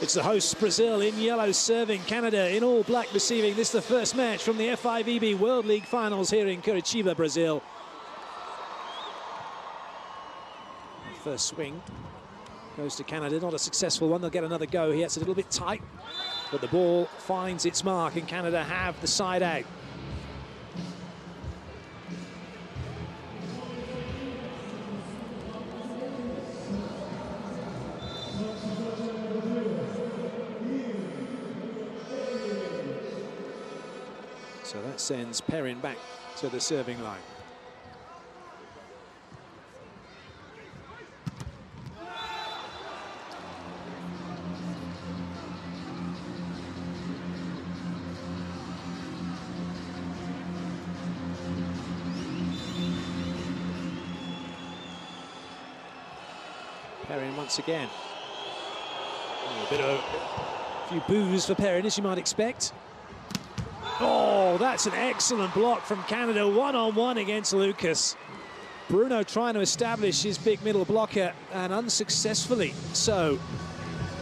It's the hosts, Brazil, in yellow serving, Canada in all black receiving. This is the first match from the F5EB World League Finals here in Curitiba, Brazil. First swing goes to Canada, not a successful one. They'll get another go here. It's a little bit tight, but the ball finds its mark, and Canada have the side out. So that sends Perrin back to the serving line. Perrin once again. A few boos for Perrin, as you might expect. Oh, that's an excellent block from Canada, one-on-one against Lucas. Bruno trying to establish his big middle blocker, and unsuccessfully so.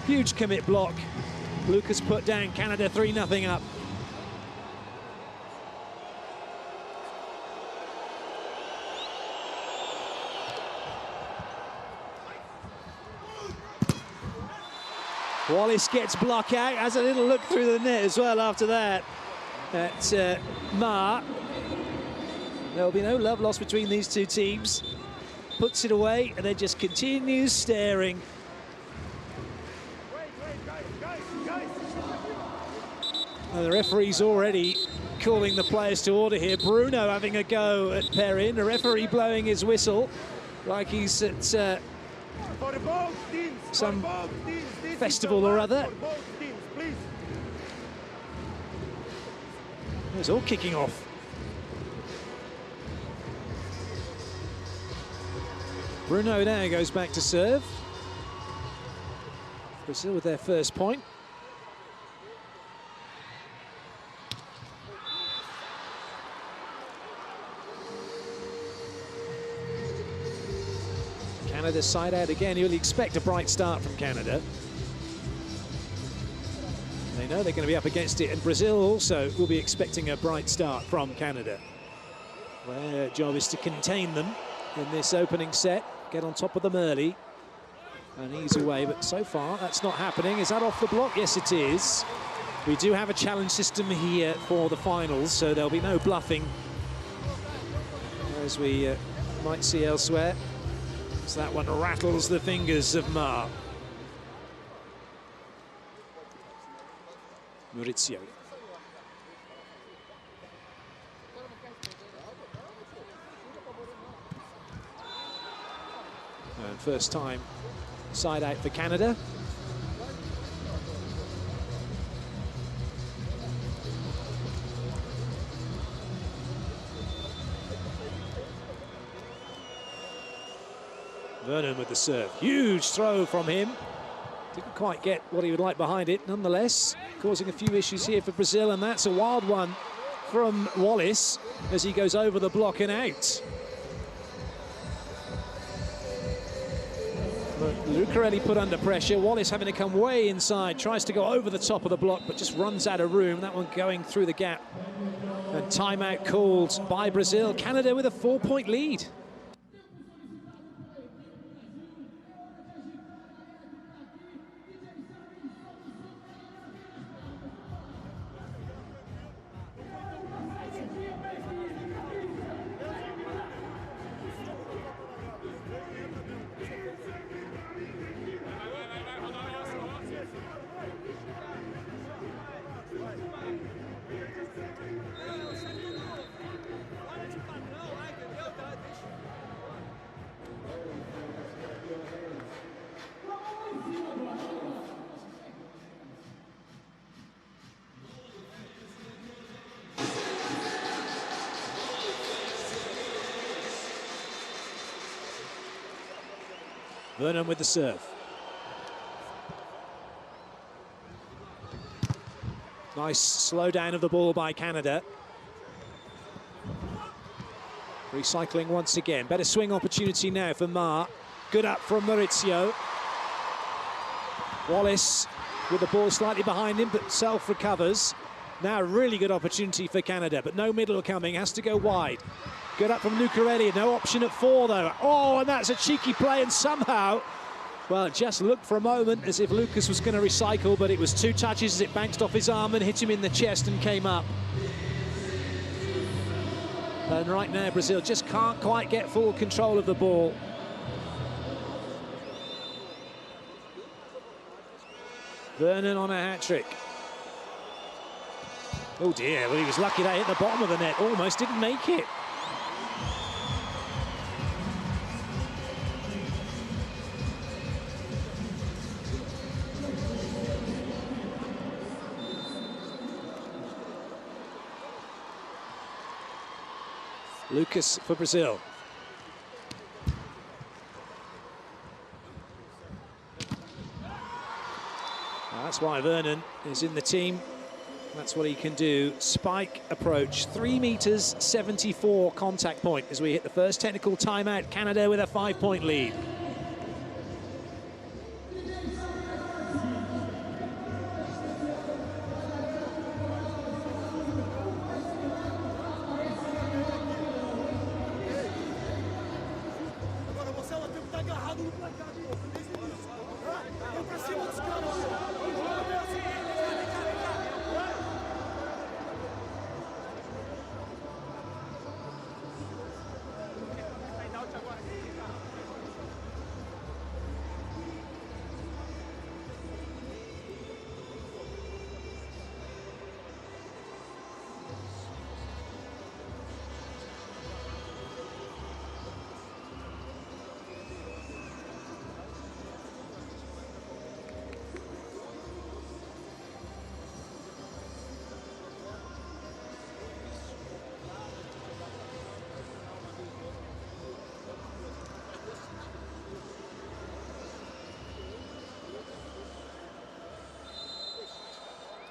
Huge commit block. Lucas put down Canada 3-0 up. Wallace gets block out, has a little look through the net as well after that. At Ma. There'll be no love lost between these two teams. Puts it away and then just continues staring. And the referee's already calling the players to order here. Bruno having a go at Perrin. The referee blowing his whistle like he's at some festival or other. It's all kicking off. Bruno now goes back to serve. Brazil with their first point. Canada side out again. You'll expect a bright start from Canada. They know they're going to be up against it, and Brazil also will be expecting a bright start from Canada. Their job is to contain them in this opening set, get on top of them early and ease away, but so far that's not happening. Is that off the block? Yes, it is. We do have a challenge system here for the finals, so there'll be no bluffing, as we might see elsewhere. So that one rattles the fingers of Ma. Maurizio. And first time side out for Canada. Vernon with the serve. Huge throw from him. Didn't quite get what he would like behind it, nonetheless, causing a few issues here for Brazil, and that's a wild one from Wallace as he goes over the block and out. But Lucarelli put under pressure. Wallace having to come way inside, tries to go over the top of the block, but just runs out of room. That one going through the gap. And timeout called by Brazil. Canada with a 4-point lead. Vernon with the serve. Nice slow down of the ball by Canada. Recycling once again. Better swing opportunity now for Ma. Good up from Maurizio. Wallace with the ball slightly behind him, but self-recovers. Now a really good opportunity for Canada, but no middle coming, has to go wide. Good up from Lucarelli, no option at 4 though. Oh, and that's a cheeky play, and somehow, well, it just looked for a moment as if Lucas was going to recycle, but it was 2 touches as it bounced off his arm and hit him in the chest and came up. And right now, Brazil just can't quite get full control of the ball. Vernon on a hat-trick. Oh dear, well, he was lucky that hit the bottom of the net, almost didn't make it. Lucas for Brazil. That's why Vernon is in the team. That's what he can do. Spike approach, 3 meters, 74 contact point as we hit the first technical timeout. Canada with a 5-point lead.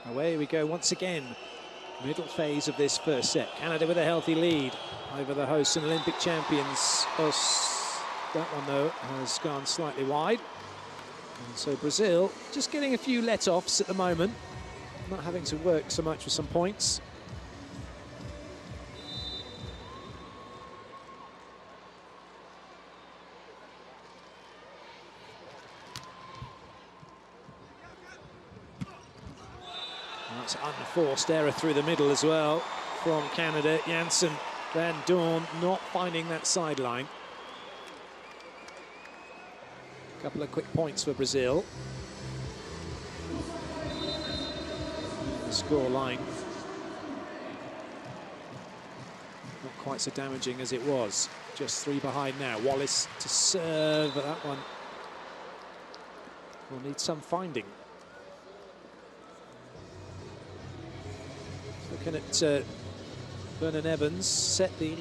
Away we go once again. Middle phase of this first set. Canada with a healthy lead over the hosts and Olympic champions. That one, though, has gone slightly wide. And so Brazil just getting a few let-offs at the moment. Not having to work so much for some points. That's an unforced error through the middle as well from Canada. Janssen, Van Doorn not finding that sideline. A couple of quick points for Brazil. The score line not quite so damaging as it was. Just 3 behind now. Wallace to serve, but that one will need some finding. Looking at Vernon Evans, set the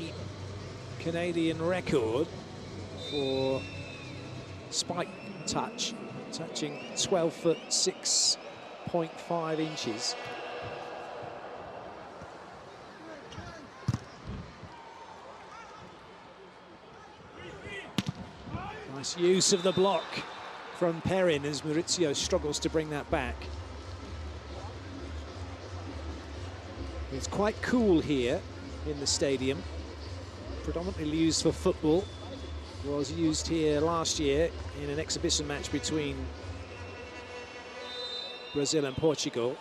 Canadian record for spike touch, touching 12 foot 6.5 inches. Nice use of the block from Perrin as Maurizio struggles to bring that back. It's quite cool here in the stadium, predominantly used for football. Was used here last year in an exhibition match between Brazil and Portugal.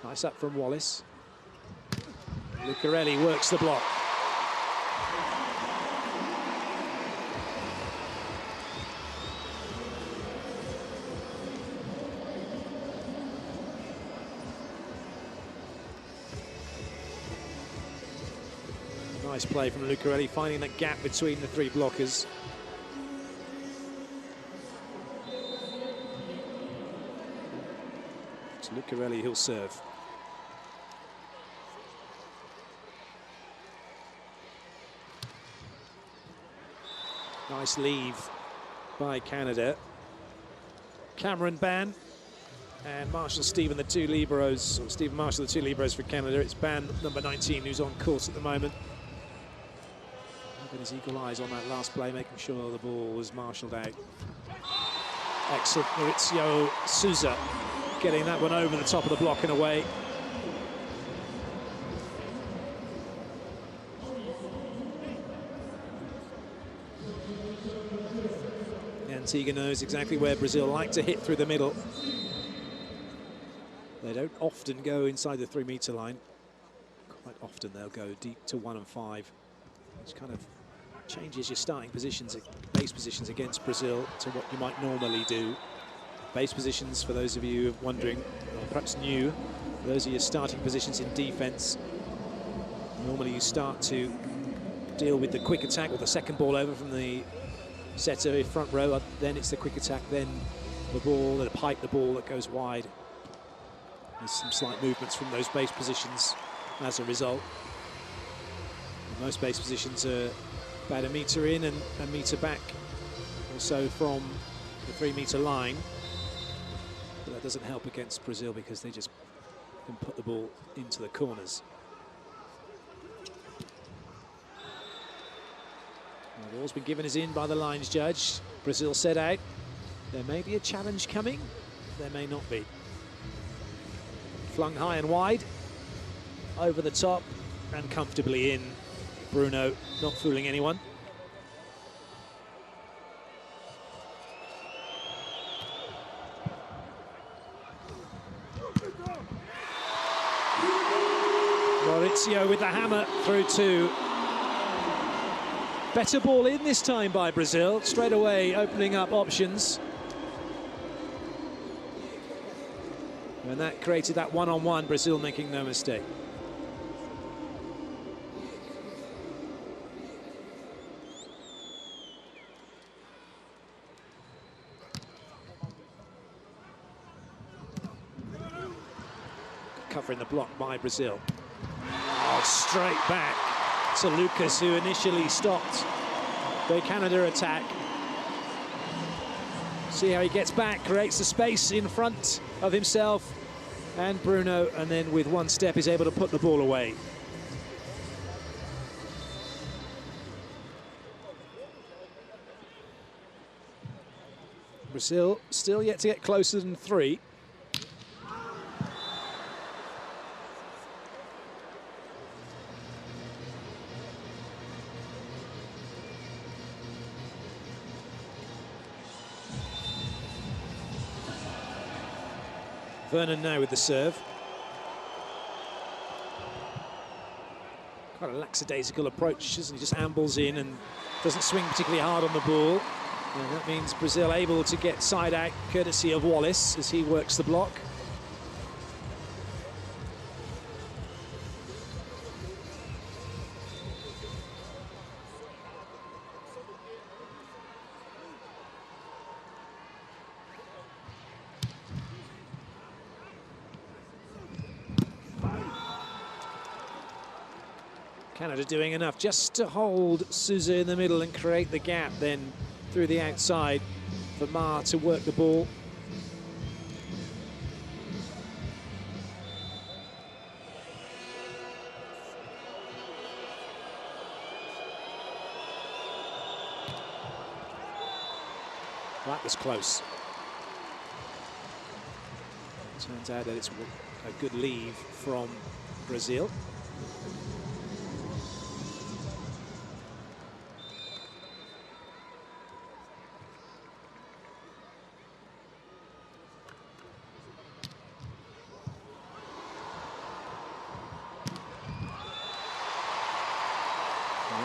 Nice up from Wallace. Lucarelli works the block. Nice play from Lucarelli, finding that gap between the 3 blockers. So Lucarelli, he'll serve. Nice leave by Canada. Cameron Ban and Marshall Stephen, the 2 liberos, or Stephen Marshall, the 2 liberos for Canada. It's Ban, number 19, who's on course at the moment. With his eagle eyes on that last play, making sure the ball was marshalled out. Excellent, Maurizio Souza getting that one over the top of the block and away. Antigua knows exactly where Brazil like to hit through the middle. They don't often go inside the 3-meter line. Quite often they'll go deep to 1 and 5, which kind of changes your starting positions, base positions against Brazil to what you might normally do. Base positions, for those of you wondering, or perhaps new, those are your starting positions in defense. Normally you start to deal with the quick attack with the second ball over from the setter in front row, then it's the quick attack, then the ball, the pipe the ball that goes wide. There's some slight movements from those base positions as a result. Most base positions are about a metre in and a metre back or so from the 3-meter line. But that doesn't help against Brazil because they just can put the ball into the corners. The ball's been given as in by the lines judge. Brazil set out. There may be a challenge coming, there may not be. Flung high and wide, over the top and comfortably in. Bruno not fooling anyone. Maurizio with the hammer through 2. Better ball in this time by Brazil, straight away opening up options. And that created that one-on-one, Brazil making no mistake. Covering the block by Brazil. Oh, straight back to Lucas, who initially stopped the Canada attack. See how he gets back, creates the space in front of himself and Bruno, and then with one step is able to put the ball away. Brazil still yet to get closer than 3. Vernon now with the serve. Quite a lackadaisical approach, isn't he? Just ambles in and doesn't swing particularly hard on the ball. And that means Brazil able to get side out, courtesy of Wallace, as he works the block. Canada doing enough just to hold Souza in the middle and create the gap, then through the outside for Ma to work the ball. That was close. Turns out that it's a good leave from Brazil.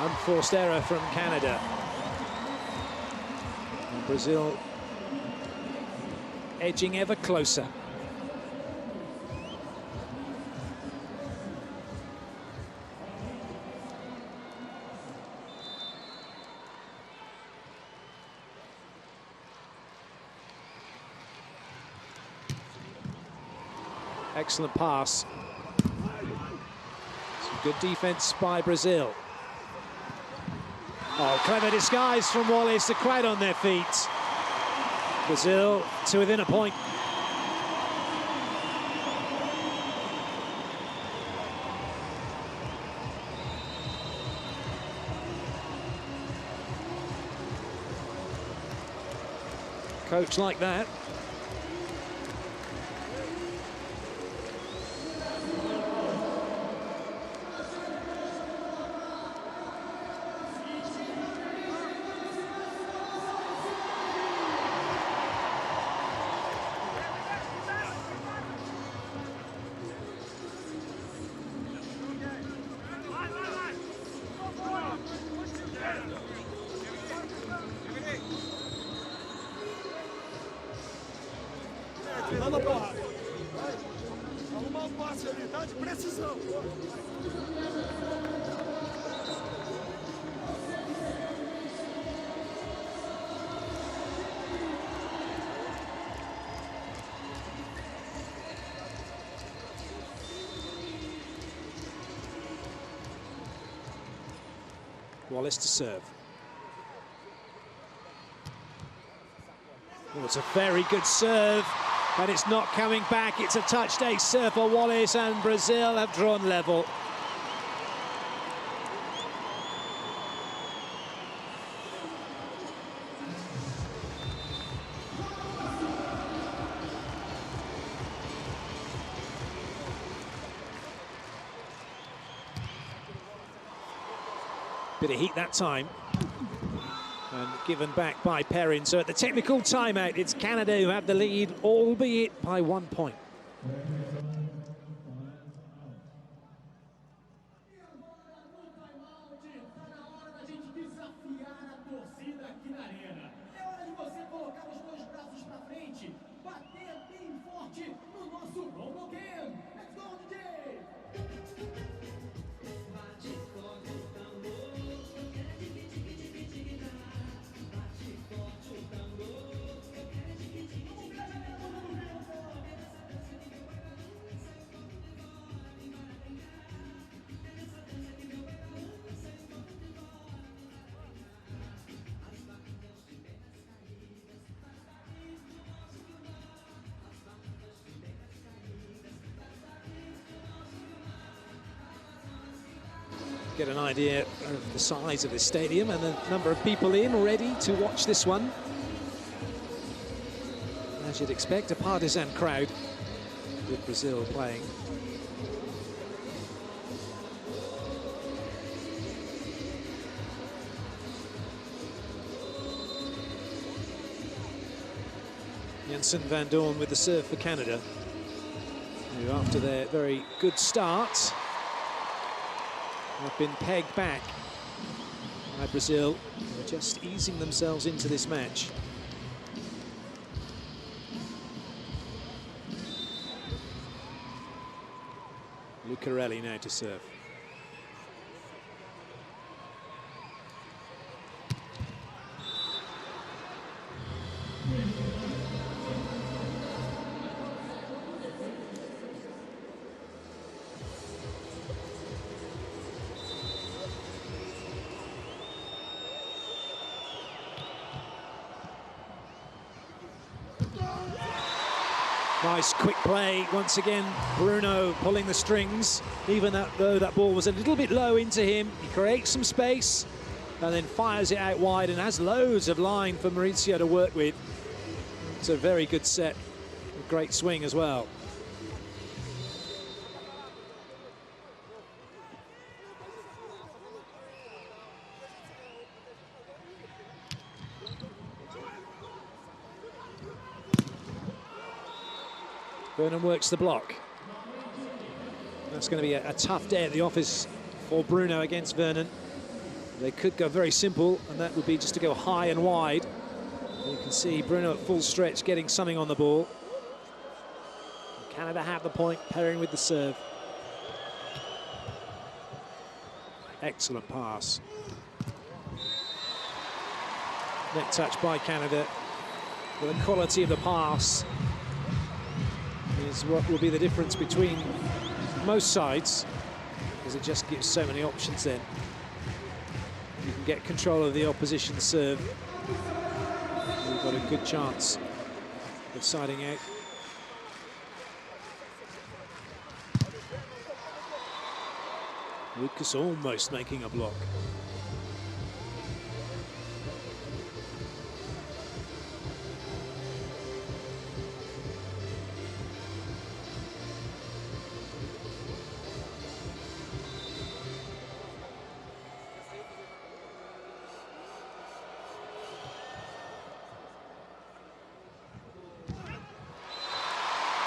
Unforced error from Canada. And Brazil edging ever closer. Excellent pass. Some good defense by Brazil. Oh, clever disguise from Wallace, they're quite on their feet. Brazil to within a point. coach like that. Arrumar o passe ali, tá? De precisão. Wallace to serve. Oh, it's a very good serve, and it's not coming back. It's a touched ace serve for Wallace, and Brazil have drawn level. Bit of heat that time. And given back by Perrin. So at the technical timeout, it's Canada who have the lead, albeit by 1 point. Get an idea of the size of this stadium and the number of people in ready to watch this one. As you'd expect, a partisan crowd with Brazil playing. Jensen Van Dorn with the serve for Canada, who after their very good start have been pegged back by Brazil, who are just easing themselves into this match. Lucarelli now to serve. Nice quick play once again. Bruno pulling the strings, even though that ball was a little bit low into him. He creates some space and then fires it out wide and has loads of line for Mauricio to work with. It's a very good set, a great swing as well. Vernon works the block. That's going to be a tough day at the office for Bruno against Vernon. They could go very simple, and that would be just to go high and wide. You can see Bruno at full stretch getting something on the ball. Canada have the point, Perrin with the serve. Excellent pass. Net touch by Canada. But the quality of the pass is what will be the difference between most sides, because it just gives so many options then. You can get control of the opposition serve. You've got a good chance of siding out. Lucas almost making a block.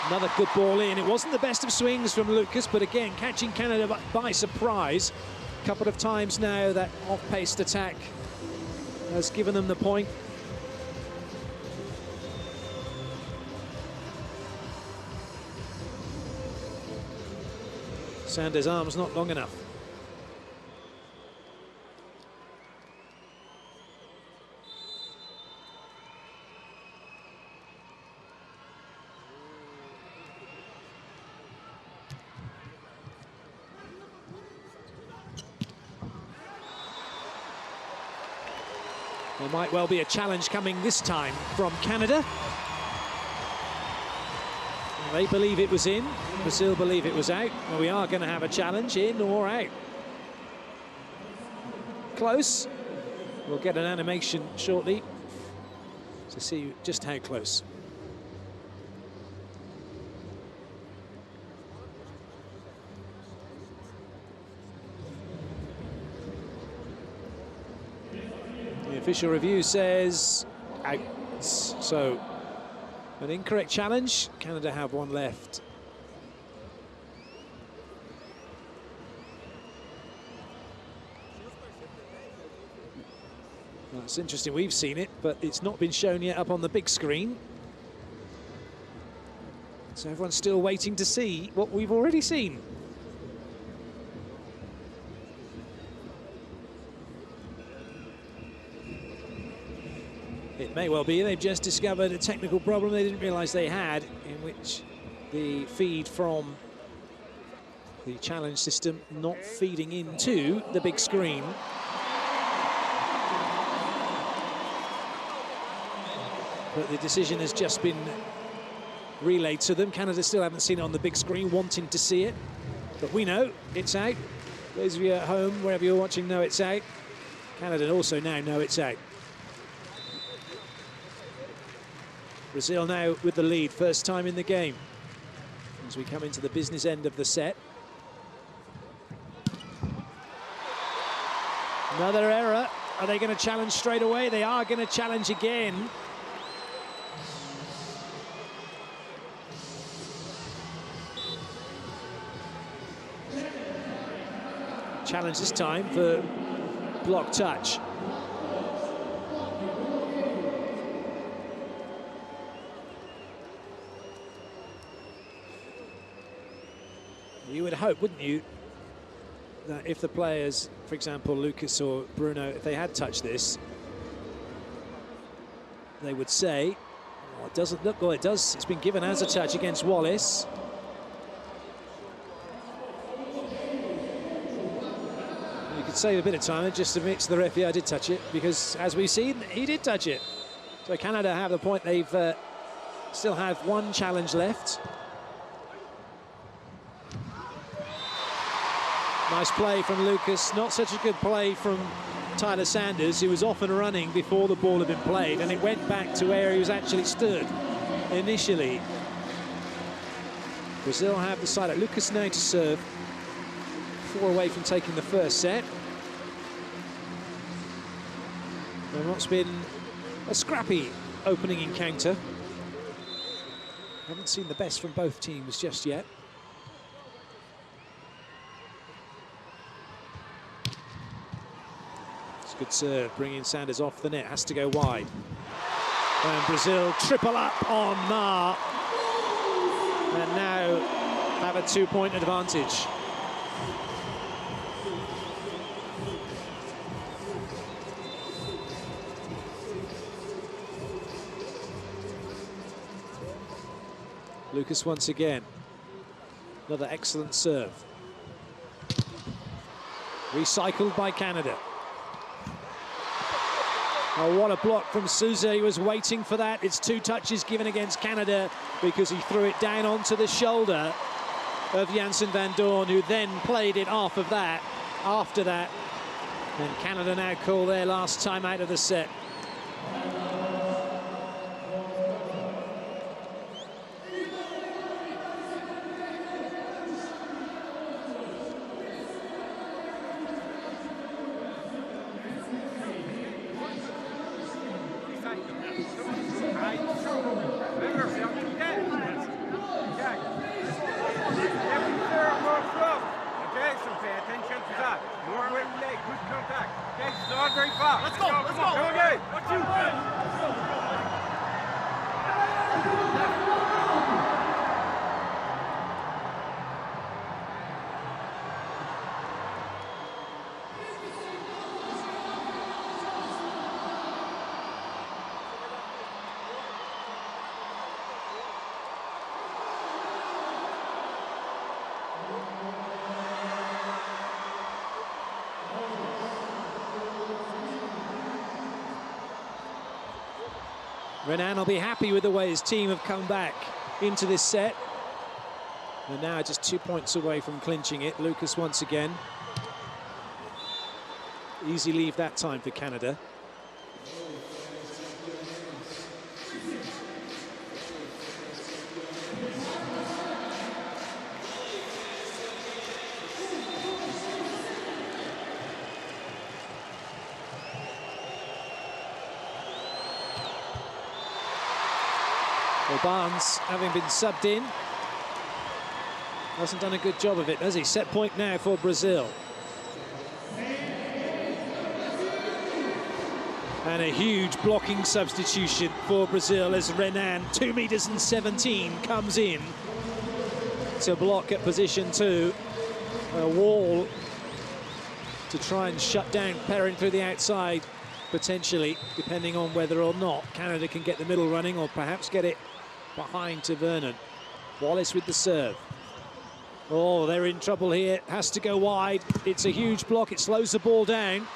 Another good ball in. It wasn't the best of swings from Lucas, but again, catching Canada by surprise. A couple of times now that off-paced attack has given them the point. Sanders' arm's not long enough. There might well be a challenge coming this time from Canada. They believe it was in, Brazil believe it was out. Well, we are going to have a challenge, in or out. Close. We'll get an animation shortly to see just how close. The official review says out. So an incorrect challenge. Canada have one left. Well, it's interesting, we've seen it, but it's not been shown yet up on the big screen. So everyone's still waiting to see what we've already seen. It may well be they've just discovered a technical problem they didn't realise they had, in which the feed from the challenge system not feeding into the big screen. But the decision has just been relayed to them. Canada still haven't seen it on the big screen, wanting to see it. But we know it's out. Those of you at home, wherever you're watching, know it's out. Canada also now know it's out. Brazil now with the lead, first time in the game. As we come into the business end of the set. Another error. Are they going to challenge straight away? They are going to challenge again. Challenge this time for block touch. You would hope, wouldn't you, that if the players, for example, Lucas or Bruno, if they had touched this, they would say, oh, it doesn't look, well, it does, it's been given as a touch against Wallace. You could save a bit of time, it just admits to the ref, yeah, I did touch it, because as we've seen, he did touch it. So Canada have the point, they've still have one challenge left. Nice play from Lucas, not such a good play from Tyler Sanders, who was off and running before the ball had been played, and it went back to where he was actually stood initially. Brazil have decided. Lucas now to serve. 4 away from taking the first set. And what's been a scrappy opening encounter. Haven't seen the best from both teams just yet. Good serve, bringing Sanders off the net, has to go wide. And Brazil triple up on Ma. And now have a 2-point advantage. Lucas once again. Another excellent serve. Recycled by Canada. Oh, what a block from Souza. He was waiting for that. It's 2 touches given against Canada because he threw it down onto the shoulder of Janssen van Doorn, who then played it off of that after that. And Canada now call their last time out of the set. leg, good contact. Okay, start very fast. Let's go, let's go. Okay. Renan will be happy with the way his team have come back into this set. They're now just 2 points away from clinching it. Lucas once again. Easy leave that time for Canada. Well, Barnes, having been subbed in, hasn't done a good job of it, has he? Set point now for Brazil. And a huge blocking substitution for Brazil as Renan, 2.17 meters, comes in to block at position 2. A wall to try and shut down Perrin through the outside, potentially, depending on whether or not Canada can get the middle running or perhaps get it behind to Vernon. Wallace with the serve. Oh, they're in trouble here. Has to go wide. It's a huge block. It slows the ball down.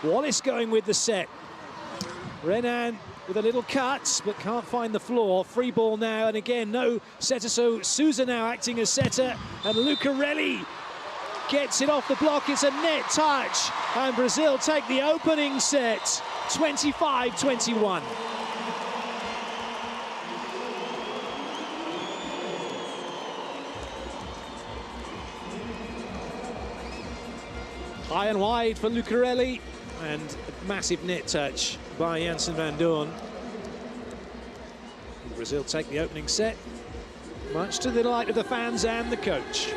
Wallace going with the set. Renan with a little cut, but can't find the floor. Free ball now, and again, no setter. So Sousa now acting as setter, and Lucarelli gets it off the block. It's a net touch, and Brazil take the opening set, 25-21. High and wide for Lucarelli, and a massive net touch by Janssen van Doorn. Brazil take the opening set, much to the delight of the fans and the coach.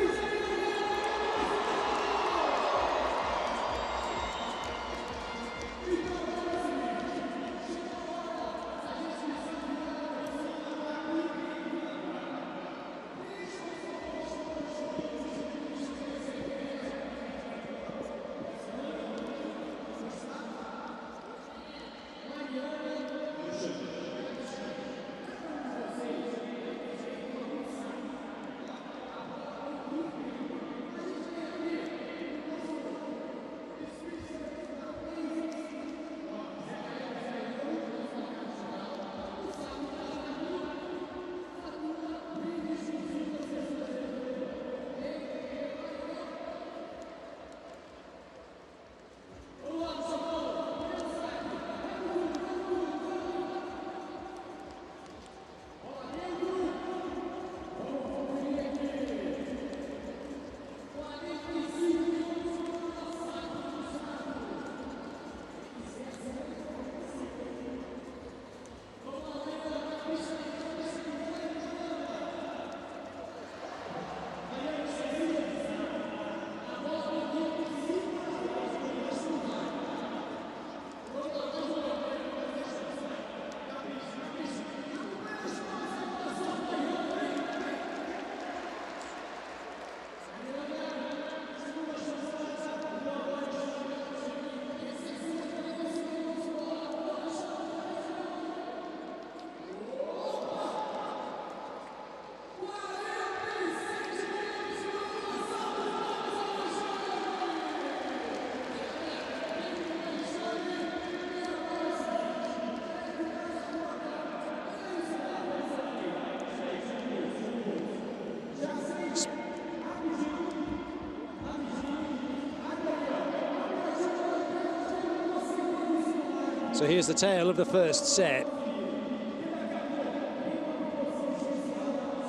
So here's the tale of the first set.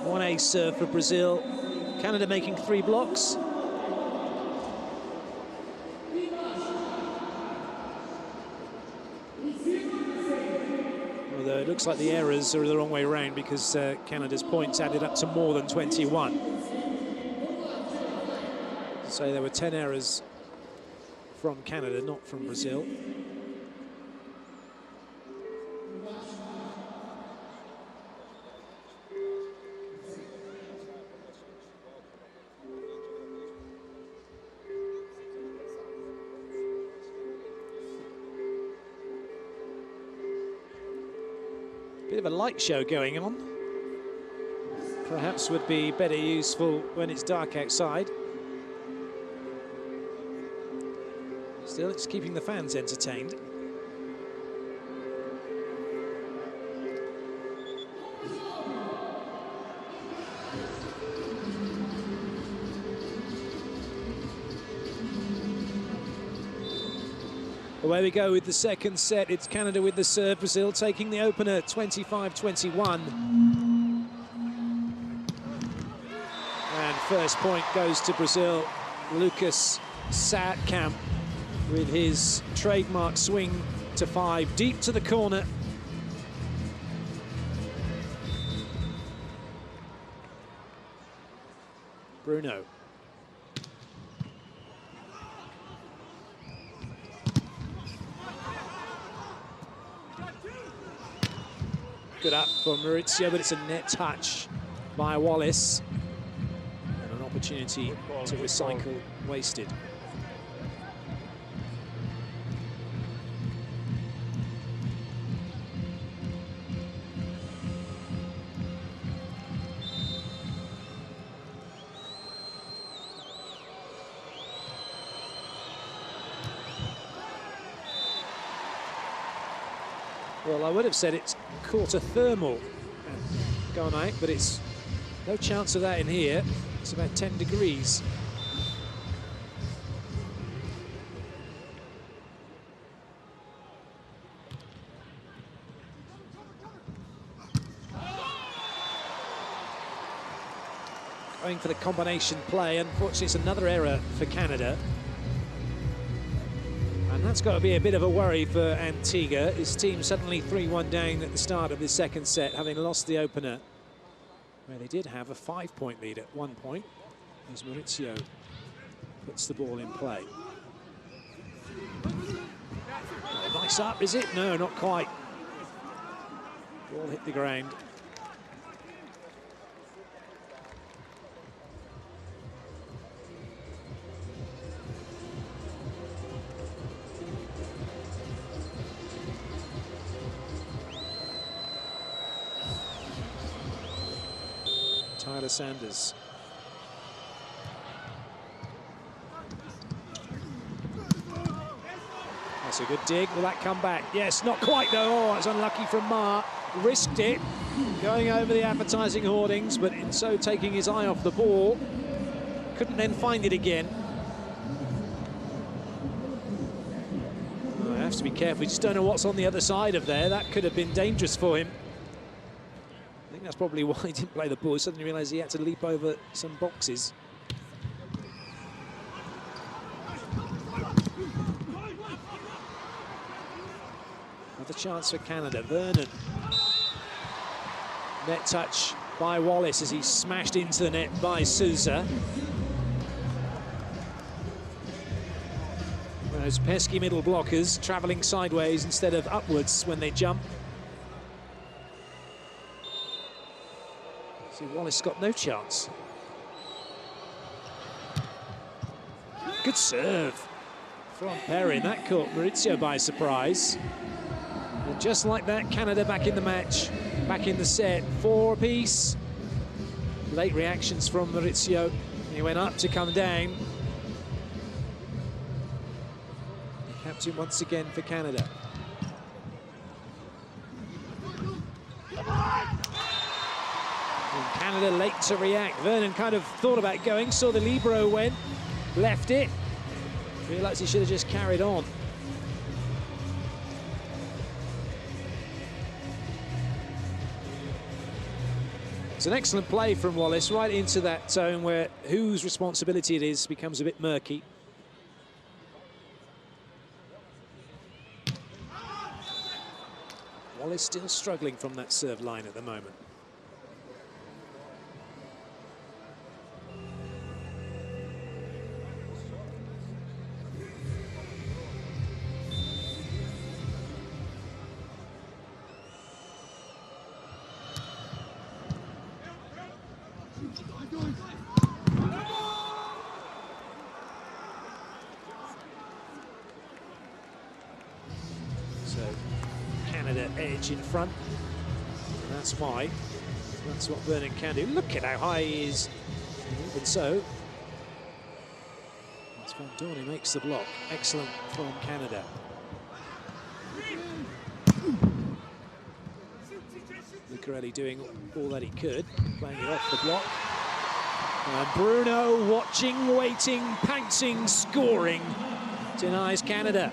1 ace serve for Brazil. Canada making 3 blocks. Although it looks like the errors are the wrong way around, because Canada's points added up to more than 21. So there were 10 errors from Canada, not from Brazil. Bit of a light show going on. Perhaps would be better useful when it's dark outside. Still, it's keeping the fans entertained. Away we go with the second set. It's Canada with the serve. Brazil taking the opener 25-21. And first point goes to Brazil. Lucas Saatkamp with his trademark swing to 5, deep to the corner. Bruno. Good up for Maurizio, but it's a net touch by Wallace. And an opportunity to recycle wasted. Well, I would have said it's caught a thermal going out, but it's no chance of that in here. It's about 10 degrees. Going for the combination play. Unfortunately, it's another error for Canada. And that's got to be a bit of a worry for Antigua. His team suddenly 3-1 down at the start of the second set, having lost the opener, where they did have a 5-point lead at one point, as Maurizio puts the ball in play. Oh, nice up, is it? No, not quite. Ball hit the ground. Tyler Sanders. That's a good dig. Will that come back? Yes, not quite though. Oh, it's unlucky from Ma. Risked it, going over the advertising hoardings, but in so taking his eye off the ball, couldn't then find it again. Oh, I have to be careful. We just don't know what's on the other side of there. That could have been dangerous for him. I think that's probably why he didn't play the ball. He suddenly realised he had to leap over some boxes. Another chance for Canada. Vernon. Net touch by Wallace as he's smashed into the net by Souza. Those pesky middle blockers travelling sideways instead of upwards when they jump. See, Wallace got no chance. Good serve from Perrin. That caught Maurizio by surprise. And just like that, Canada back in the match, back in the set, 4 apiece. Late reactions from Maurizio. He went up to come down. The captain once again for Canada. Canada late to react. Vernon kind of thought about going, saw the libero went, left it. Realised he should have just carried on. It's an excellent play from Wallace, right into that zone where whose responsibility it is becomes a bit murky. Wallace still struggling from that serve line at the moment. So Canada edge in front. That's why. That's what Vernon can do. Look at how high he is. And so, as Van Dorney makes the block. Excellent from Canada. Lucarelli doing all that he could, playing it off the block. And Bruno watching, waiting, pouncing, scoring. Denies Canada.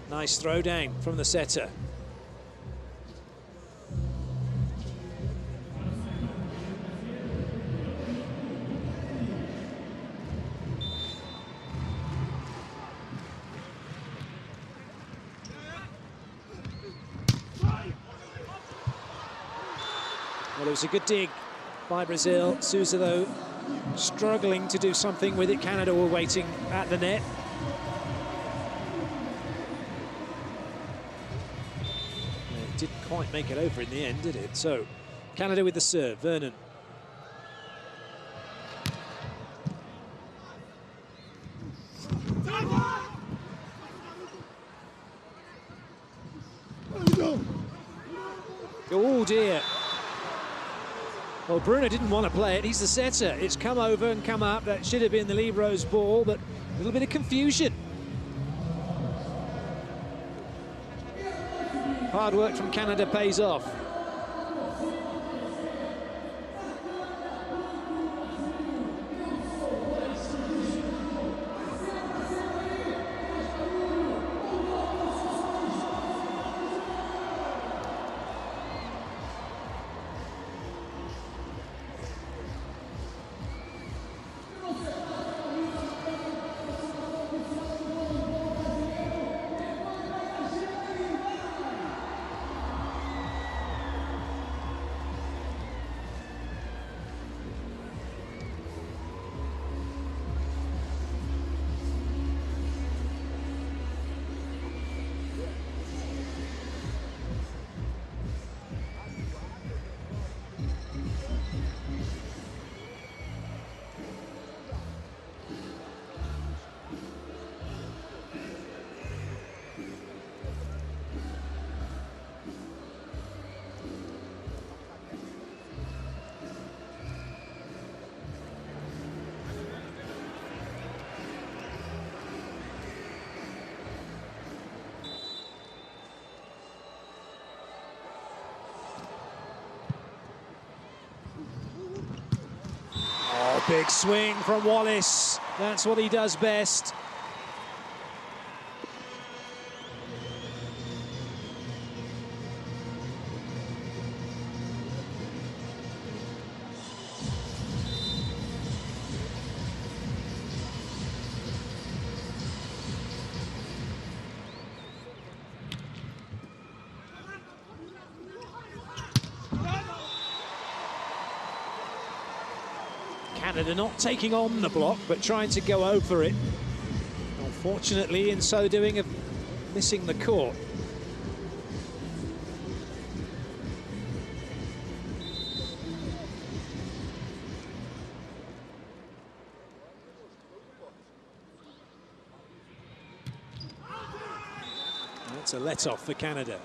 Nice throw down from the setter. Well, it was a good dig by Brazil. Sousa, though, struggling to do something with it. Canada were waiting at the net. It didn't quite make it over in the end, did it? So, Canada with the serve. Vernon. Oh, dear. Well, Bruno didn't want to play it. He's the setter. It's come over and come up. That should have been the libro's ball, but a little bit of confusion. Hard work from Canada pays off. Big swing from Wallace. That's what he does best. Canada not taking on the block, but trying to go over it. Unfortunately, in so doing, missing the court. That's a let-off for Canada.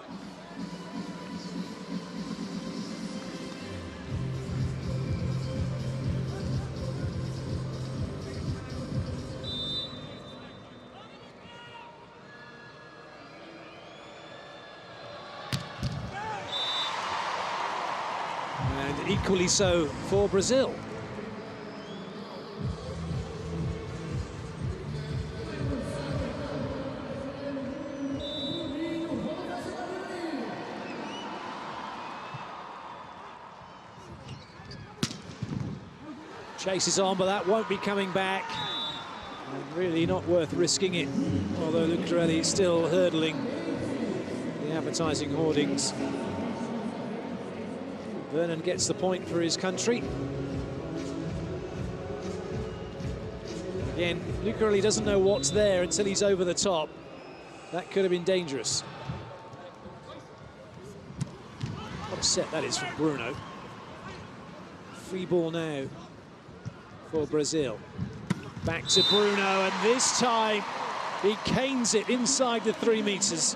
Equally so for Brazil. Chases on, but that won't be coming back. And really not worth risking it, although Lucarelli is still hurdling the advertising hoardings. Vernon gets the point for his country. Again, Lucarelli doesn't know what's there until he's over the top. That could have been dangerous. set that is from Bruno. Free ball now for Brazil. Back to Bruno, and this time he canes it inside the 3 meters.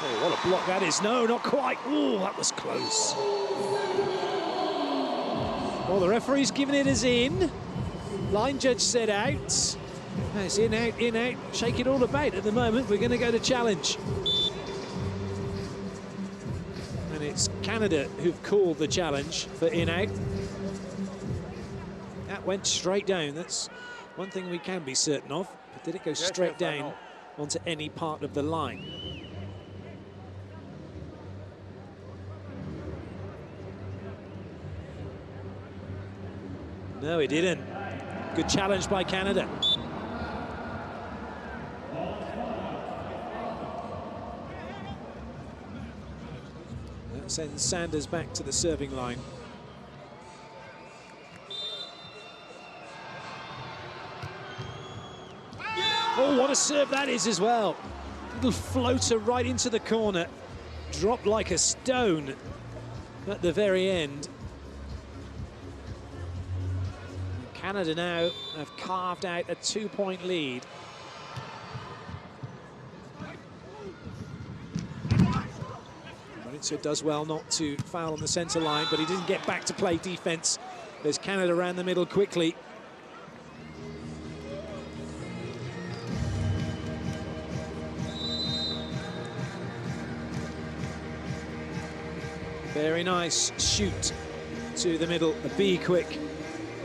Oh, what a block that is. No, not quite. Oh, that was close. Well, the referee's given it as in. Line judge said out. It's in, out, shake it all about at the moment. We're going to go to challenge. And it's Canada who've called the challenge for in-out. That went straight down. That's one thing we can be certain of. But did it go straight down onto any part of the line? No, it didn't. Good challenge by Canada. That sends Sanders back to the serving line. Oh, what a serve that is as well. Little floater right into the corner. Dropped like a stone at the very end. Canada now have carved out a 2-point lead. Maurizio does well not to foul on the centre line, but he didn't get back to play defence. There's Canada around the middle quickly. Very nice shoot to the middle, be quick.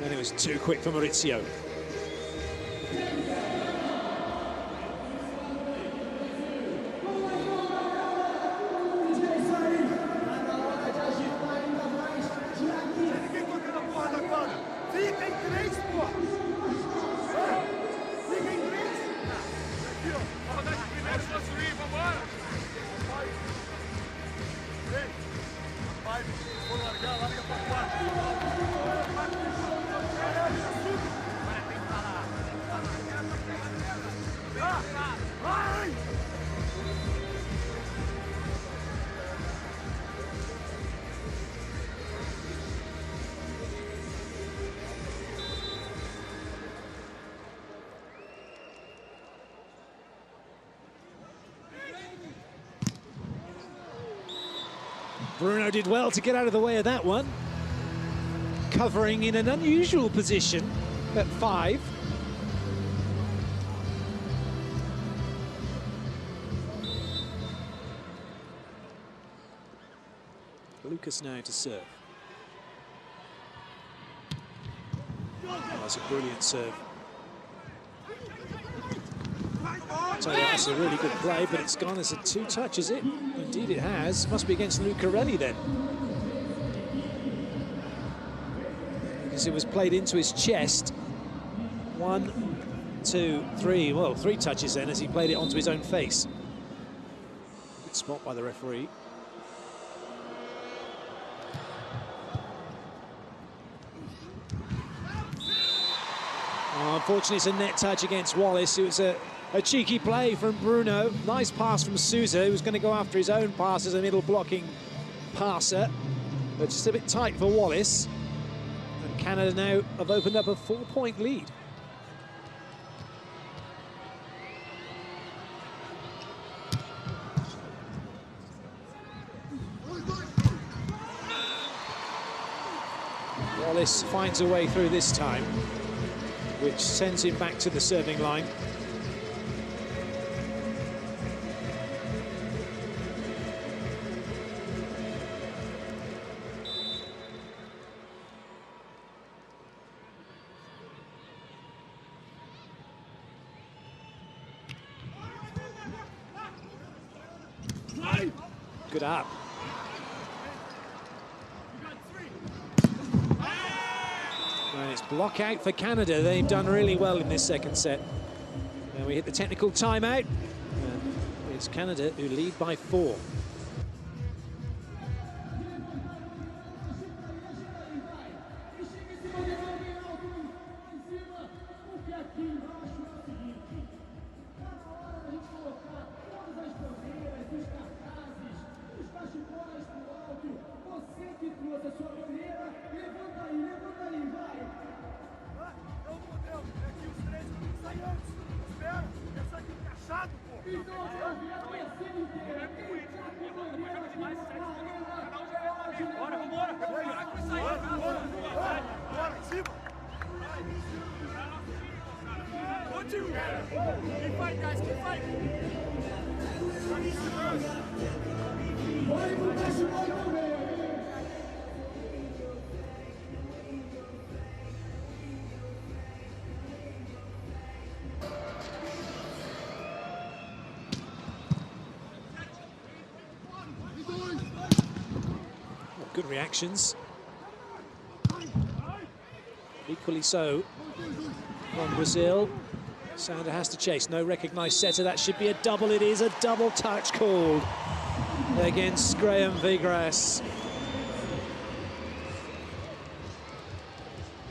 And it was too quick for Maurizio. Bruno did well to get out of the way of that one. Covering in an unusual position at 5. Lucas now to serve. Oh, that's a brilliant serve. So that's a really good play, but it's gone as a 2-touch, is it? Indeed it has. Must be against Lucarelli then. Because it was played into his chest. 1, 2, 3, well, 3 touches then as he played it onto his own face. Good spot by the referee. Oh, unfortunately, it's a net touch against Wallace. It was a cheeky play from Bruno. Nice pass from Sousa, who was going to go after his own pass as a middle blocking passer. But just a bit tight for Wallace. And Canada now have opened up a 4-point lead. Wallace finds a way through this time, which sends him back to the serving line. Good up. Block out for Canada. They've done really well in this second set. Now we hit the technical timeout. And it's Canada who lead by 4. Good reactions. Equally so from Brazil. Sander has to chase. No recognised setter. That should be a double. It is a double touch called against Graham Vigras. It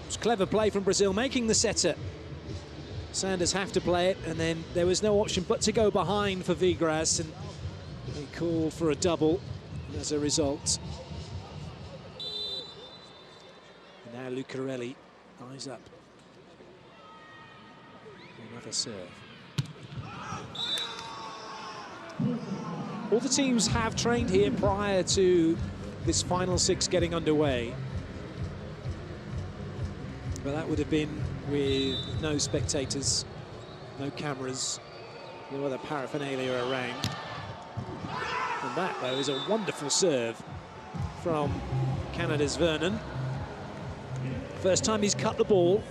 was clever play from Brazil, making the setter. Sanders have to play it, and then there was no option but to go behind for Vigras, and he called for a double as a result. And now Lucarelli eyes up. Another serve. All the teams have trained here prior to this final 6 getting underway. But that would have been with no spectators, no cameras, no other paraphernalia around. And that, though, is a wonderful serve from Canada's Vernon. First time he's cut the ball.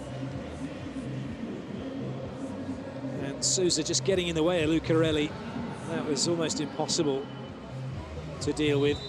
And Sousa just getting in the way of Lucarelli. That was almost impossible to deal with.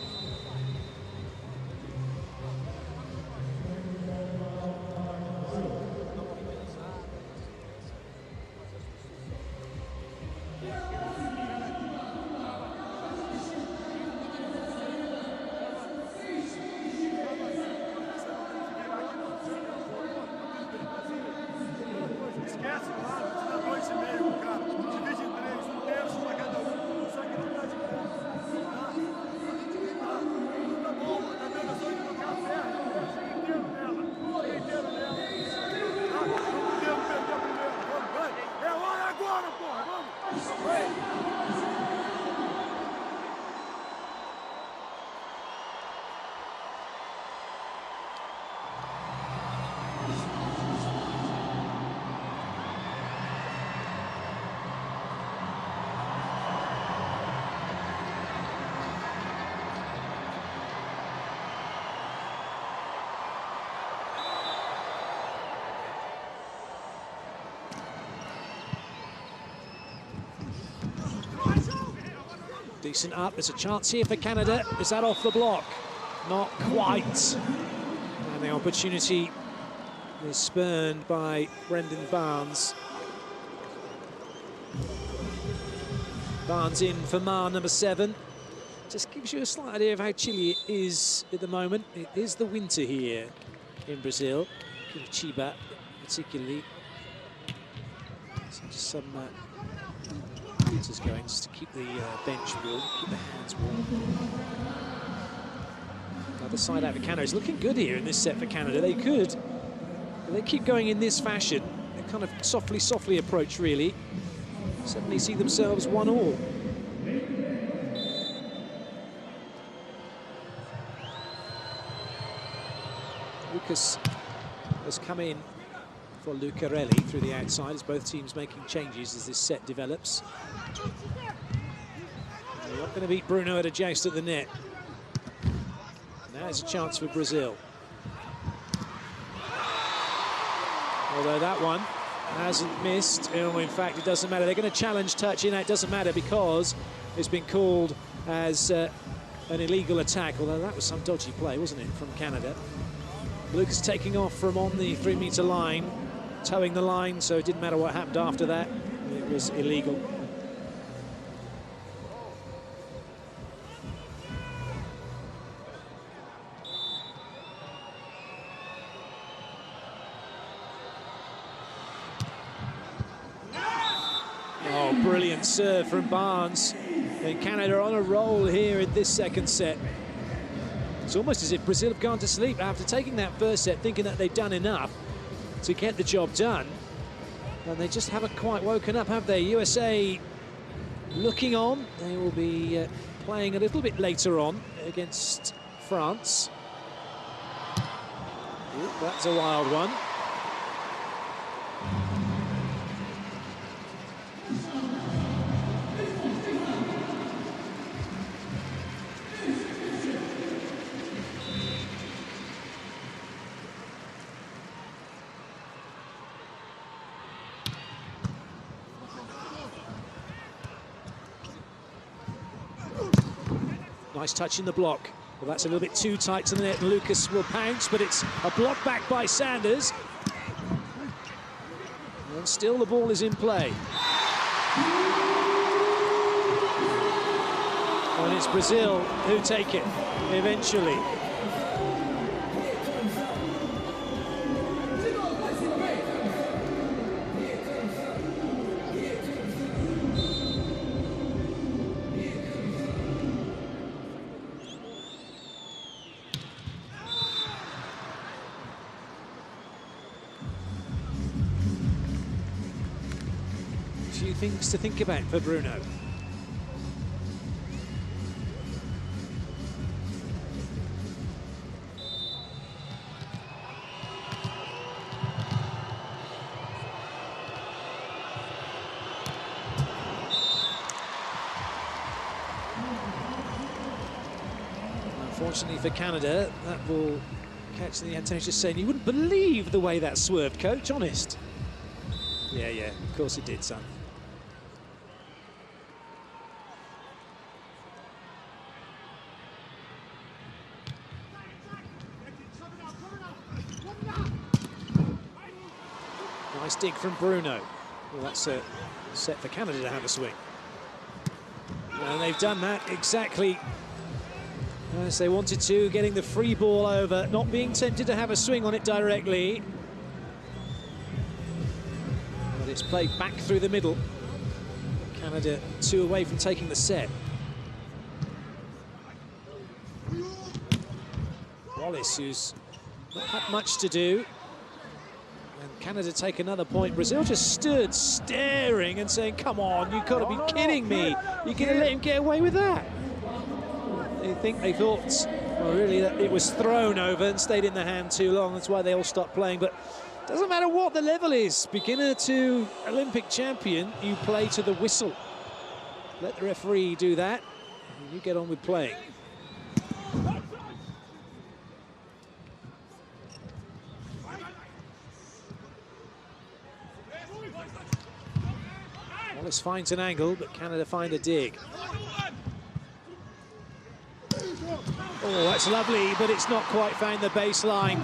Decent up, there's a chance here for Canada. Is that off the block? Not quite. And the opportunity is spurned by Brendan Barnes. Barnes in for Ma, number 7. Just gives you a slight idea of how chilly it is at the moment. It is the winter here in Brazil, Curitiba particularly. So just some heaters going just to keep the bench warm, keep the hands warm. Another side out for Canada. It's looking good here in this set for Canada. They could, if they keep going in this fashion, they kind of softly approach really. Suddenly see themselves 1-all. Lucas has come in for Lucarelli through the outside as both teams making changes as this set develops. They're not going to beat Bruno at a joust at the net. Now it's a chance for Brazil. Although that one hasn't missed. Oh, in fact, it doesn't matter. They're going to challenge touch in. It doesn't matter because it's been called as an illegal attack. Although that was some dodgy play, wasn't it, from Canada? Lucas taking off from on the 3-meter line, towing the line, so it didn't matter what happened after that. It was illegal. Oh, brilliant serve from Barnes. And Canada on a roll here in this second set. It's almost as if Brazil have gone to sleep after taking that first set, thinking that they've done enough to get the job done. And they just haven't quite woken up, have they? USA looking on. They will be playing a little bit later on against France. Ooh, that's a wild one. Nice touch in the block. Well, that's a little bit too tight to the net, and Lucas will pounce, but it's a block back by Sanders. And still the ball is in play. And it's Brazil who take it eventually. Few things to think about for Bruno. Unfortunately for Canada, that will catch the antenna. Just saying, you wouldn't believe the way that swerved, coach, honest. Yeah, of course it did, son. Nice dig from Bruno. Well, that's a set for Canada to have a swing. And they've done that exactly as they wanted to, getting the free ball over, not being tempted to have a swing on it directly. But it's played back through the middle. Canada 2 away from taking the set. Wallace, who's not had much to do. And Canada take another point. Brazil just stood staring and saying, come on, you've got to be kidding me. You're going to let him get away with that? They thought, well, really, that it was thrown over and stayed in the hand too long. That's why they all stopped playing. But doesn't matter what the level is, beginner to Olympic champion, you play to the whistle. Let the referee do that, and you get on with playing. Wallace finds an angle, but Canada find a dig. Oh, that's lovely, but it's not quite found the baseline.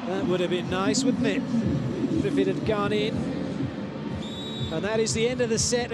That would have been nice, wouldn't it, if it had gone in? And that is the end of the set.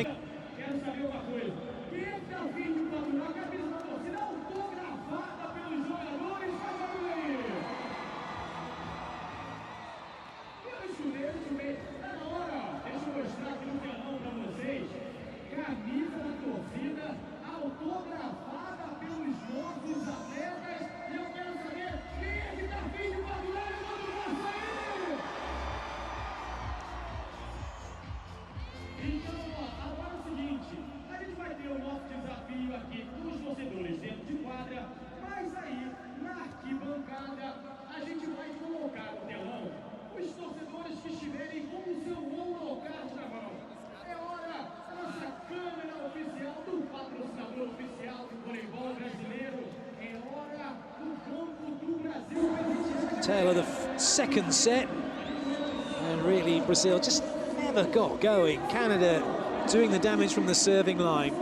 Tail of the second set, and really Brazil just never got going. Canada doing the damage from the serving line.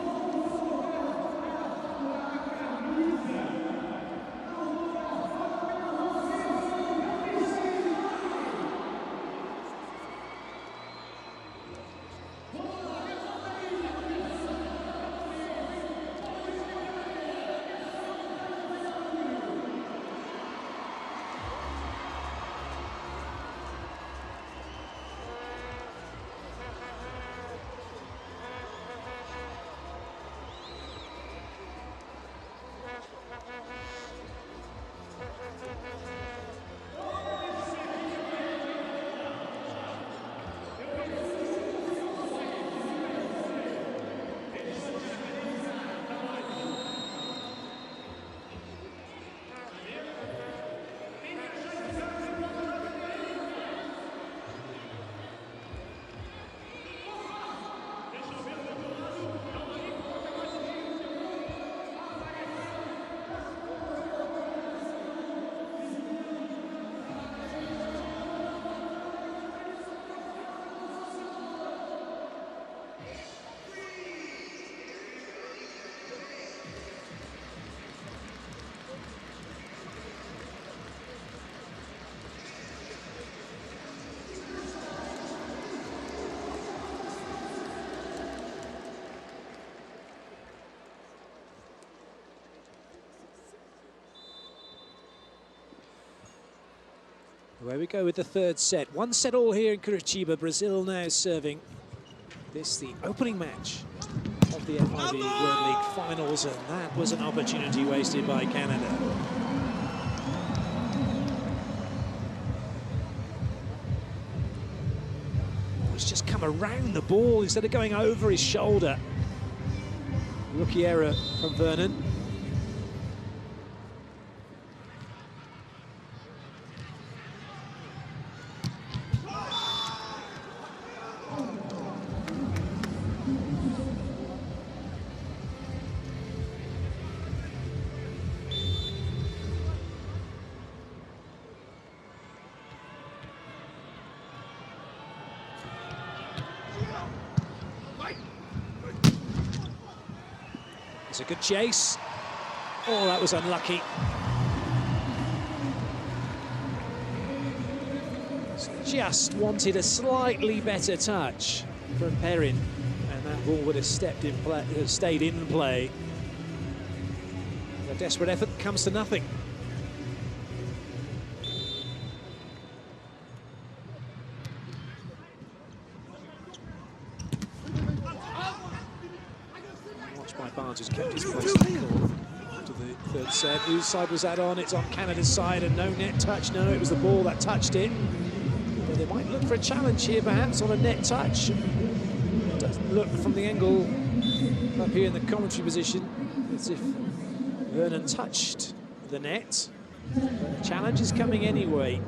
Away we go with the third set. 1-1 here in Curitiba. Brazil now serving. This the opening match of the FIV World League Finals, and that was an opportunity wasted by Canada. He's just come around the ball instead of going over his shoulder. Rookie error from Vernon. It's a good chase. Oh, that was unlucky. Just wanted a slightly better touch from Perrin, and that ball would have stayed in play. A desperate effort comes to nothing. Barnes has kept his place after the third set. Whose side was that on? It's on Canada's side, and no net touch. No, it was the ball that touched it. But they might look for a challenge here, perhaps, on a net touch. It doesn't look from the angle up here in the commentary position as if Vernon touched the net. But the challenge is coming anyway.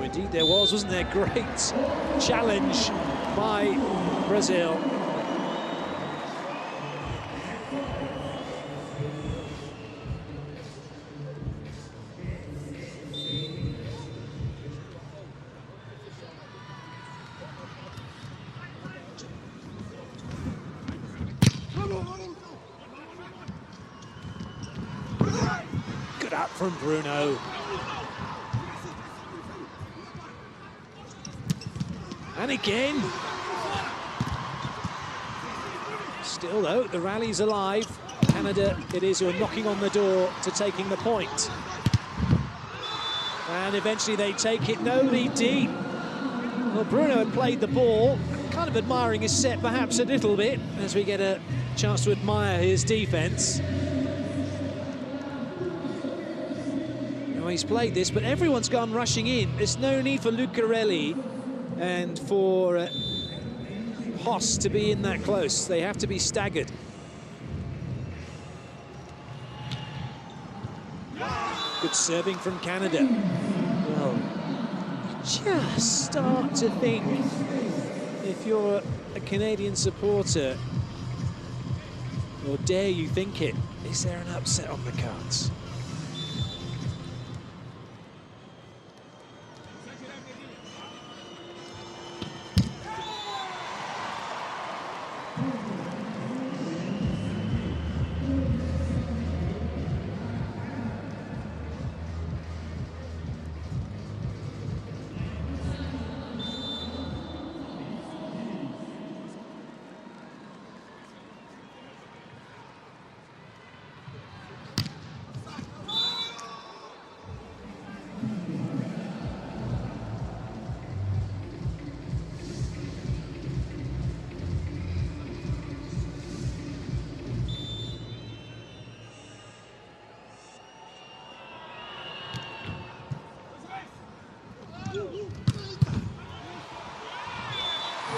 Indeed there was, wasn't there? Great challenge by Brazil. Good up from Bruno. And again. Still, though, the rally's alive. Canada, it is, who are knocking on the door to taking the point. And eventually they take it. Nobody deep. Well, Bruno had played the ball, kind of admiring his set perhaps a little bit, as we get a chance to admire his defence. Now, he's played this, but everyone's gone rushing in. There's no need for Lucarelli and for Hoss to be in that close. They have to be staggered. Good serving from Canada. Well, you just start to think, if you're a Canadian supporter, or dare you think it, is there an upset on the cards?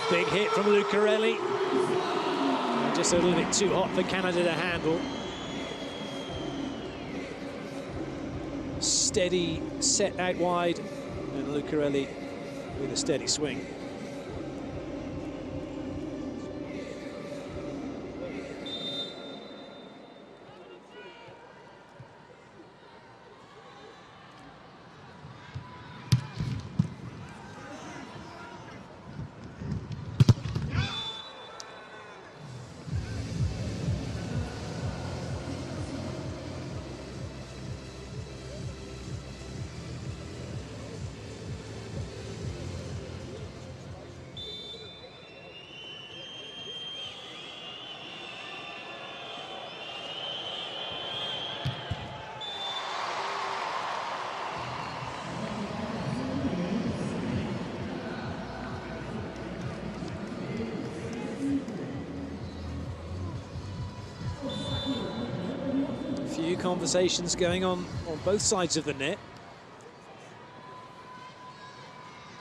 Big hit from Lucarelli. Just a little bit too hot for Canada to handle. Steady set out wide, and Lucarelli with a steady swing. few conversations going on both sides of the net.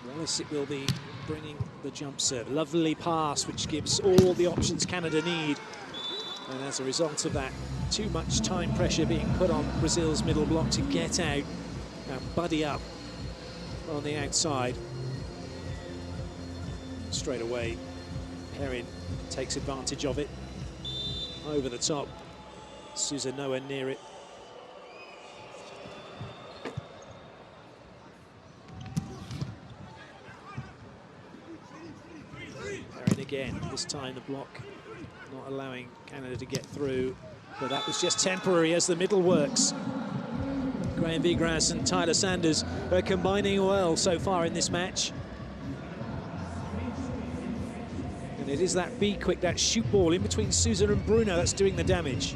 Wallace, it will be bringing the jump serve. Lovely pass, which gives all the options Canada need. And as a result of that, too much time pressure being put on Brazil's middle block to get out and buddy up on the outside. Straight away, Perrin takes advantage of it. Over the top, Sousa nowhere near it. Perrin again, this time the block not allowing Canada to get through, but that was just temporary as the middle works. Graham Vigras and Tyler Sanders are combining well so far in this match. And it is that be quick, that shoot ball in between Sousa and Bruno that's doing the damage.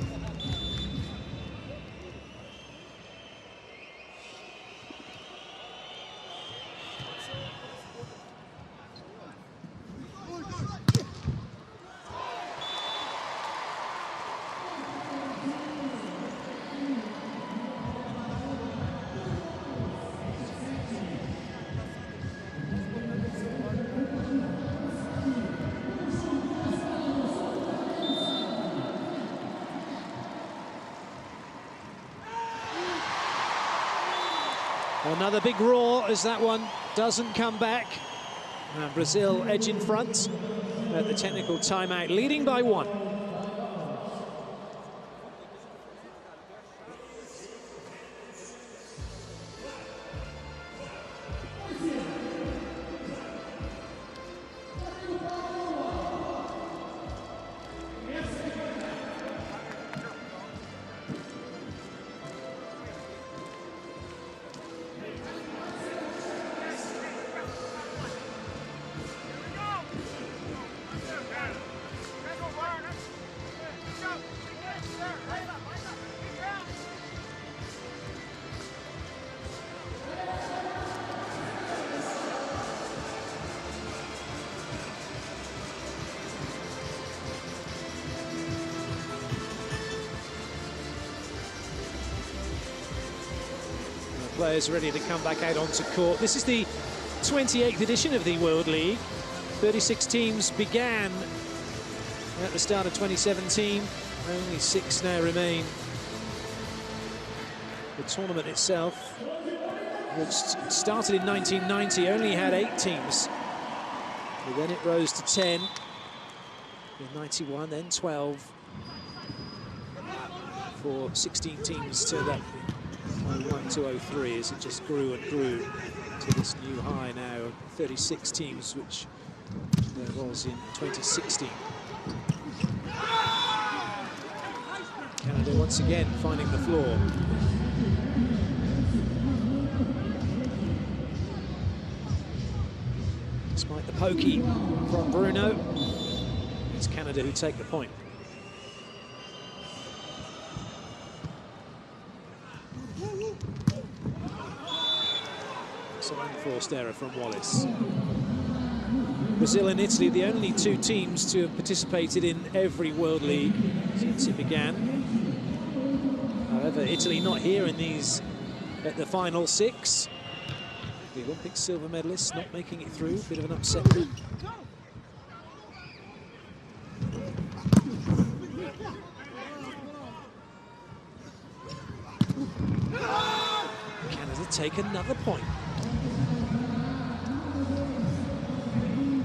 Another big roar as that one doesn't come back. And Brazil edge in front at the technical timeout, leading by 1. Players ready to come back out onto court. This is the 28th edition of the World League. 36 teams began at the start of 2017. Only 6 now remain. The tournament itself, which started in 1990, only had 8 teams. But then it rose to 10 in 91, then 12 for 16 teams to that 01 to 03 as it just grew and grew to this new high now of 36 teams, which there was in 2016. Canada once again finding the floor. Despite the pokey from Bruno, it's Canada who take the point. It's an unforced error from Wallace. Brazil and Italy, the only 2 teams to have participated in every World League since it began. However, Italy not here in these at the final 6. The Olympic silver medalists not making it through, bit of an upset. Canada take another point.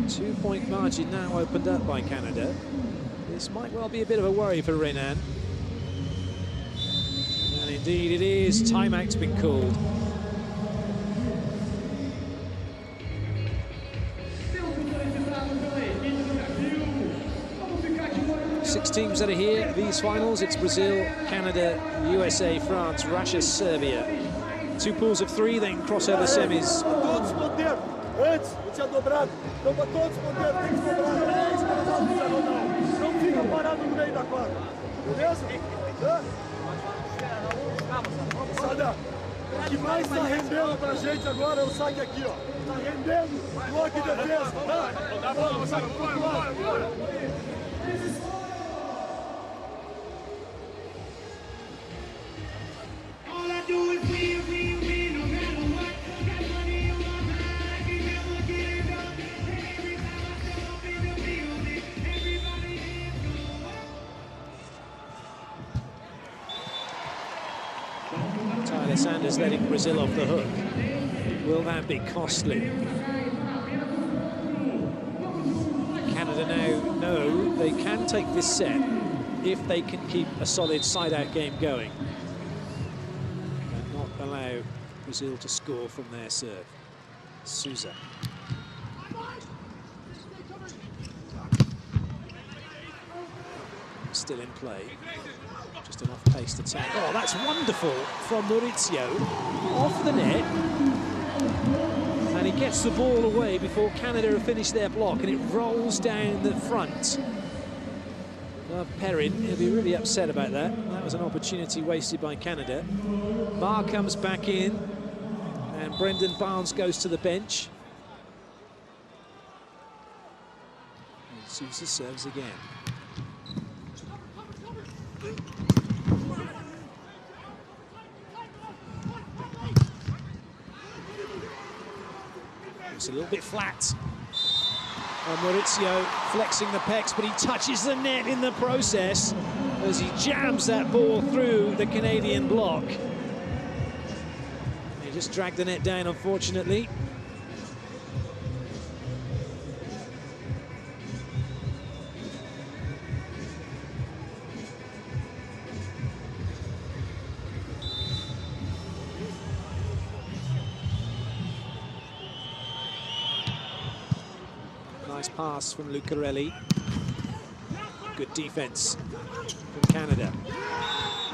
2-point margin now opened up by Canada. This might well be a bit of a worry for Renan. And indeed it is. Timeout's been called. Six teams that are here, these finals. It's Brazil, Canada, USA, France, Russia, Serbia. 2 pools of 3, then crossover semis. Antes, eu tinha dobrado. Então, para todos poderem, tem que dobrar. É isso que nós vamos fazer, Ronaldo. Não fica parado no meio da quadra. Beleza? Sada, o que mais está rendendo pra gente agora é o saque aqui, ó. Está rendendo bloco e defesa. Alessander's letting Brazil off the hook. Will that be costly? Canada now know they can take this set if they can keep a solid side-out game going and not allow Brazil to score from their serve. Souza. Still in play. Just an off-paced attack. Oh, that's wonderful from Maurizio. Off the net. And he gets the ball away before Canada have finished their block, and it rolls down the front. Perrin, he'll be really upset about that. That was an opportunity wasted by Canada. Marr comes back in, and Brendan Barnes goes to the bench. And Sousa serves again. It's a little bit flat. And Maurizio flexing the pecs, but he touches the net in the process as he jams that ball through the Canadian block. He just dragged the net down, unfortunately. Nice pass from Lucarelli. Good defense from Canada.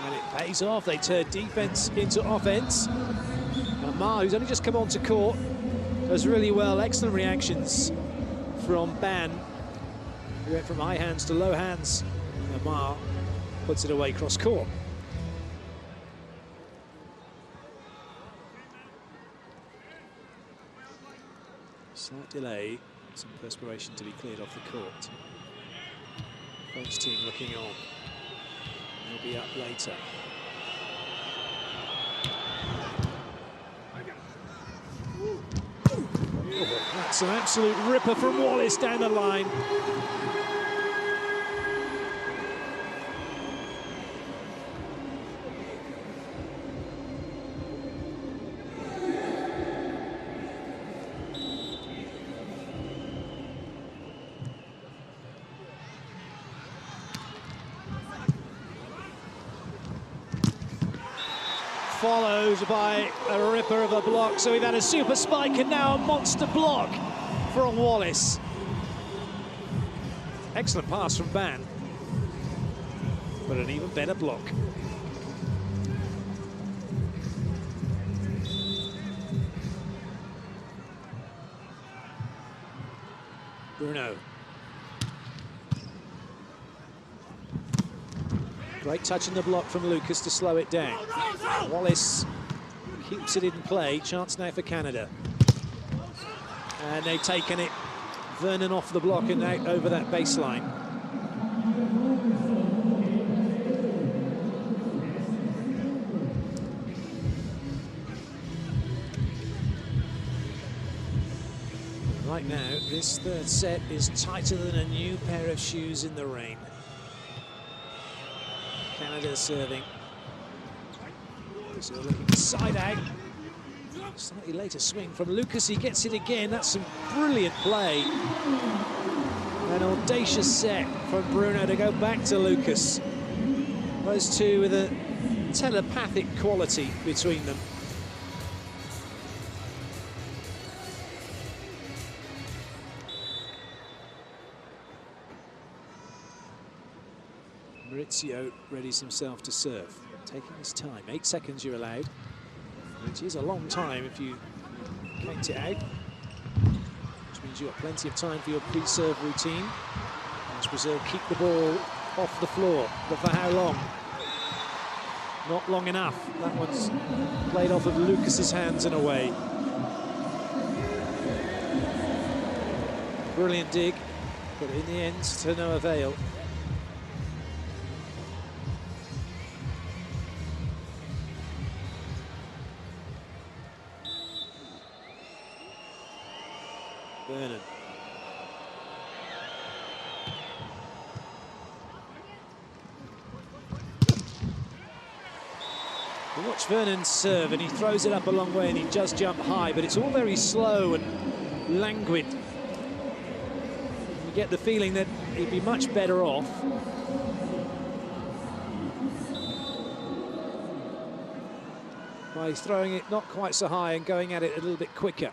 And it pays off. They turn defense into offense. And Marr, who's only just come onto court, does really well. Excellent reactions from Ban. He went from high hands to low hands. And Marr puts it away cross court. Slight delay. Some perspiration to be cleared off the court. French team looking on. They'll be up later. Oh, that's an absolute ripper from Wallace down the line. Followed by a ripper of a block. So we've had a super spike and now a monster block from Wallace. Excellent pass from Ban, but an even better block. Bruno. Great touch in the block from Lucas to slow it down. Wallace keeps it in play. Chance now for Canada. And they've taken it. Vernon off the block and out over that baseline. Right now, this third set is tighter than a new pair of shoes in the rain. Canada serving. So looking side out. Slightly later swing from Lucas. He gets it again. That's some brilliant play. An audacious set from Bruno to go back to Lucas. Those two with a telepathic quality between them. Maurizio readies himself to serve, taking his time. 8 seconds you're allowed, which is a long time if you count it out, which means you've got plenty of time for your pre-serve routine. As Brazil keep the ball off the floor, but for how long? Not long enough. That one's played off of Lucas's hands and away. Brilliant dig, but in the end, to no avail. Vernon. You watch Vernon's serve, and he throws it up a long way, and he just jump high, but it's all very slow and languid. You get the feeling that he'd be much better off by throwing it not quite so high and going at it a little bit quicker.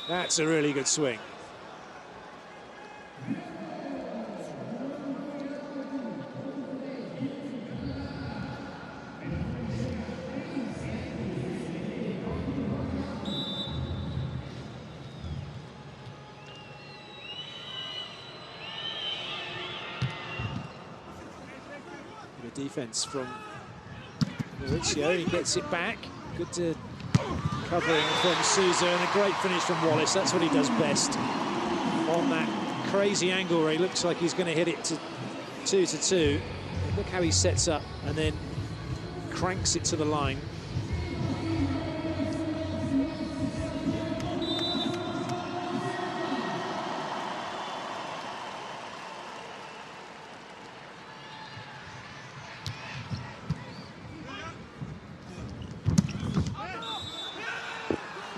That's a really good swing. The defense from Mauricio, he gets it back. Good to covering from Sousa, and a great finish from Wallace. That's what he does best. On that crazy angle where he looks like he's going to hit it to 2-2. Look how he sets up and then cranks it to the line.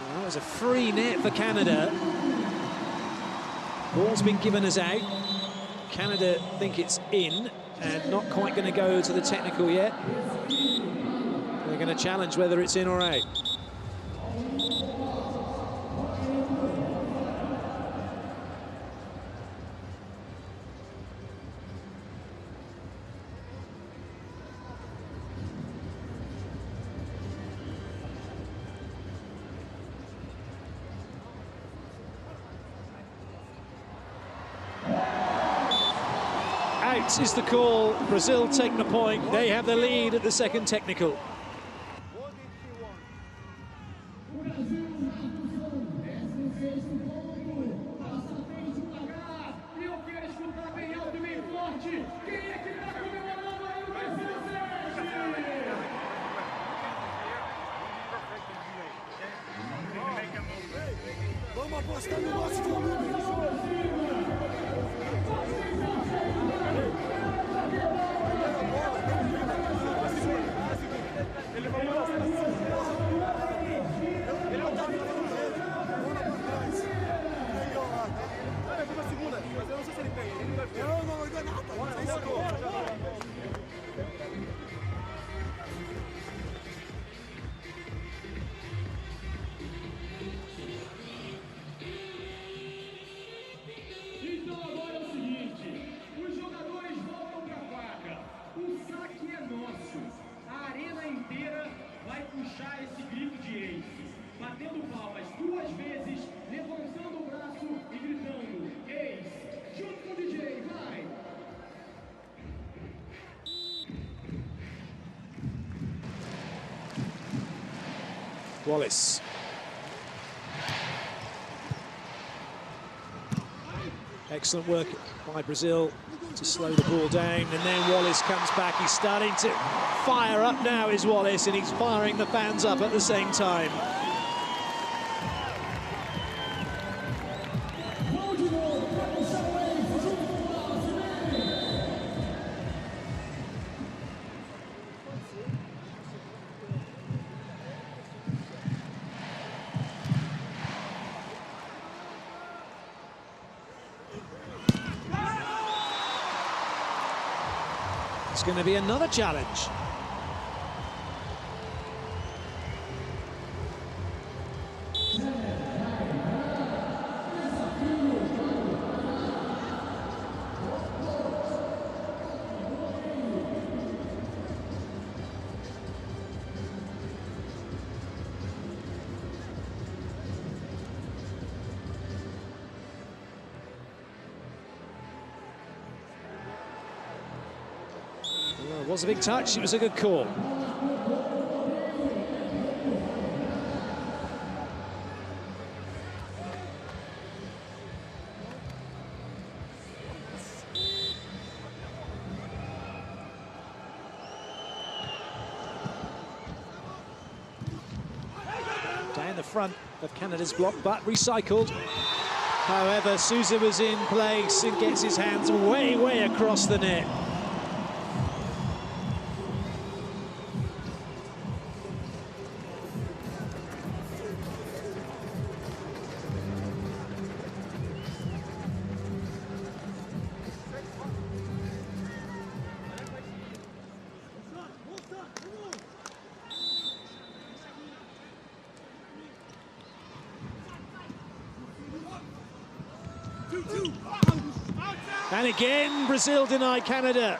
That was a free net for Canada. Ball's been given as out. Canada think it's in and not quite going to go to the technical yet. They're going to challenge whether it's in or out. Out is the call. Brazil take the point. They have the lead at the second technical. Vamos apostar no nosso volume. Esse grito de ace, batendo palmas 2 vezes, levantando o braço e gritando ace, junto com o DJ, vai! Wallace. Excellent work by Brazil to slow the ball down, and then Wallace comes back. He's starting to fire up now, is Wallace, and he's firing the fans up at the same time. It's going to be another challenge. Well, it was a big touch, it was a good call. Down the front of Canada's block, but recycled. However, Sousa was in place and gets his hands way, way across the net. And again, Brazil deny Canada.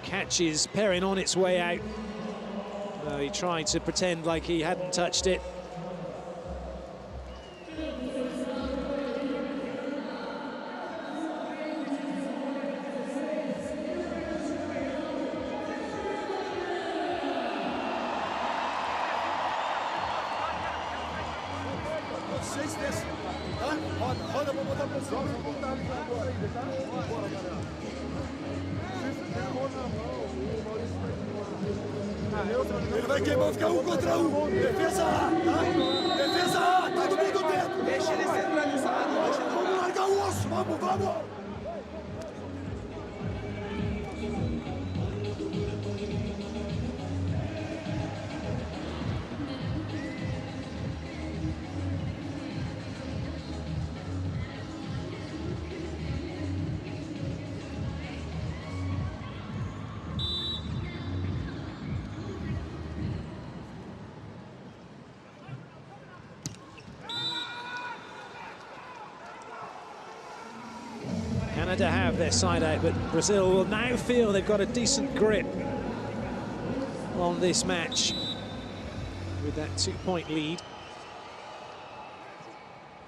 Catches Perrin on its way out. Well, he tried to pretend like he hadn't touched it. Ele vai queimar, ficar um contra um. Defesa A, tá? Defesa A, todo mundo dentro. Deixa ele centralizado. Vamos largar o osso, vamos, vamos. Canada have their side out, but Brazil will now feel they've got a decent grip on this match with that 2-point lead.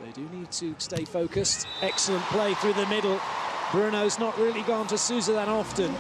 They do need to stay focused. Excellent play through the middle. Bruno's not really gone to Sousa that often.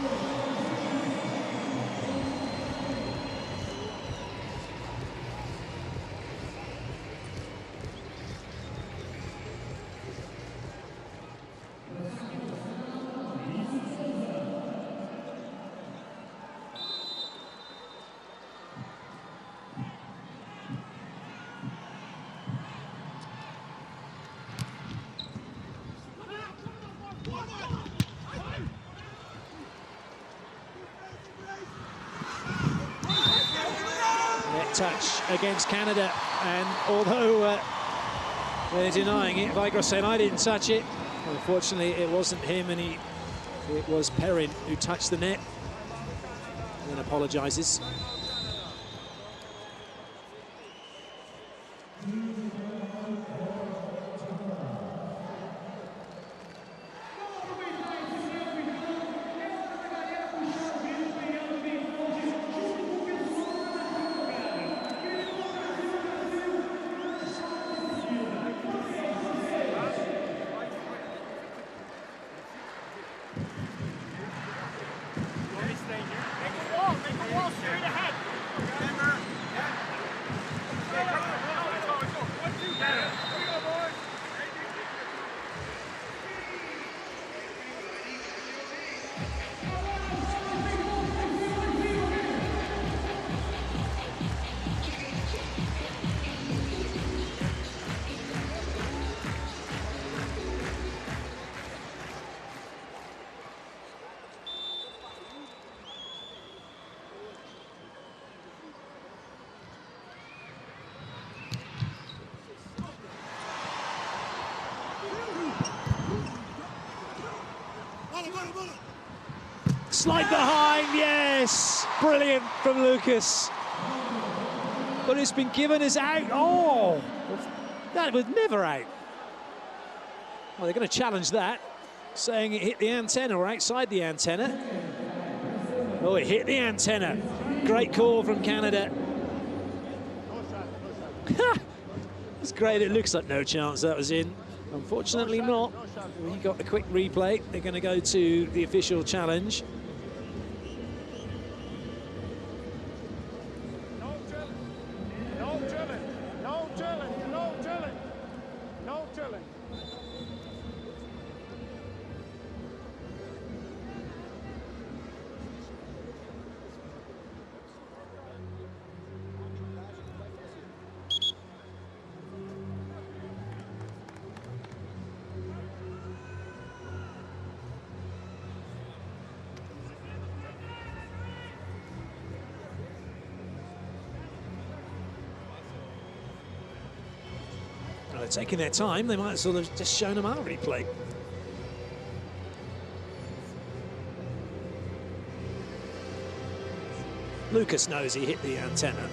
Touch against Canada, and although they're denying it, Vigros said, I didn't touch it. Unfortunately, it wasn't him, and it was Perrin who touched the net, and then apologises. Slide behind, yes! Brilliant from Lucas. But it's been given as out. Oh, that was never out. Well, they're going to challenge that, saying it hit the antenna or outside the antenna. Oh, it hit the antenna. Great call from Canada. It's great. It looks like no chance that was in. Unfortunately not. We got the quick replay. They're going to go to the official challenge. taking their time. They might have sort of just shown them our replay. Lucas knows he hit the antenna.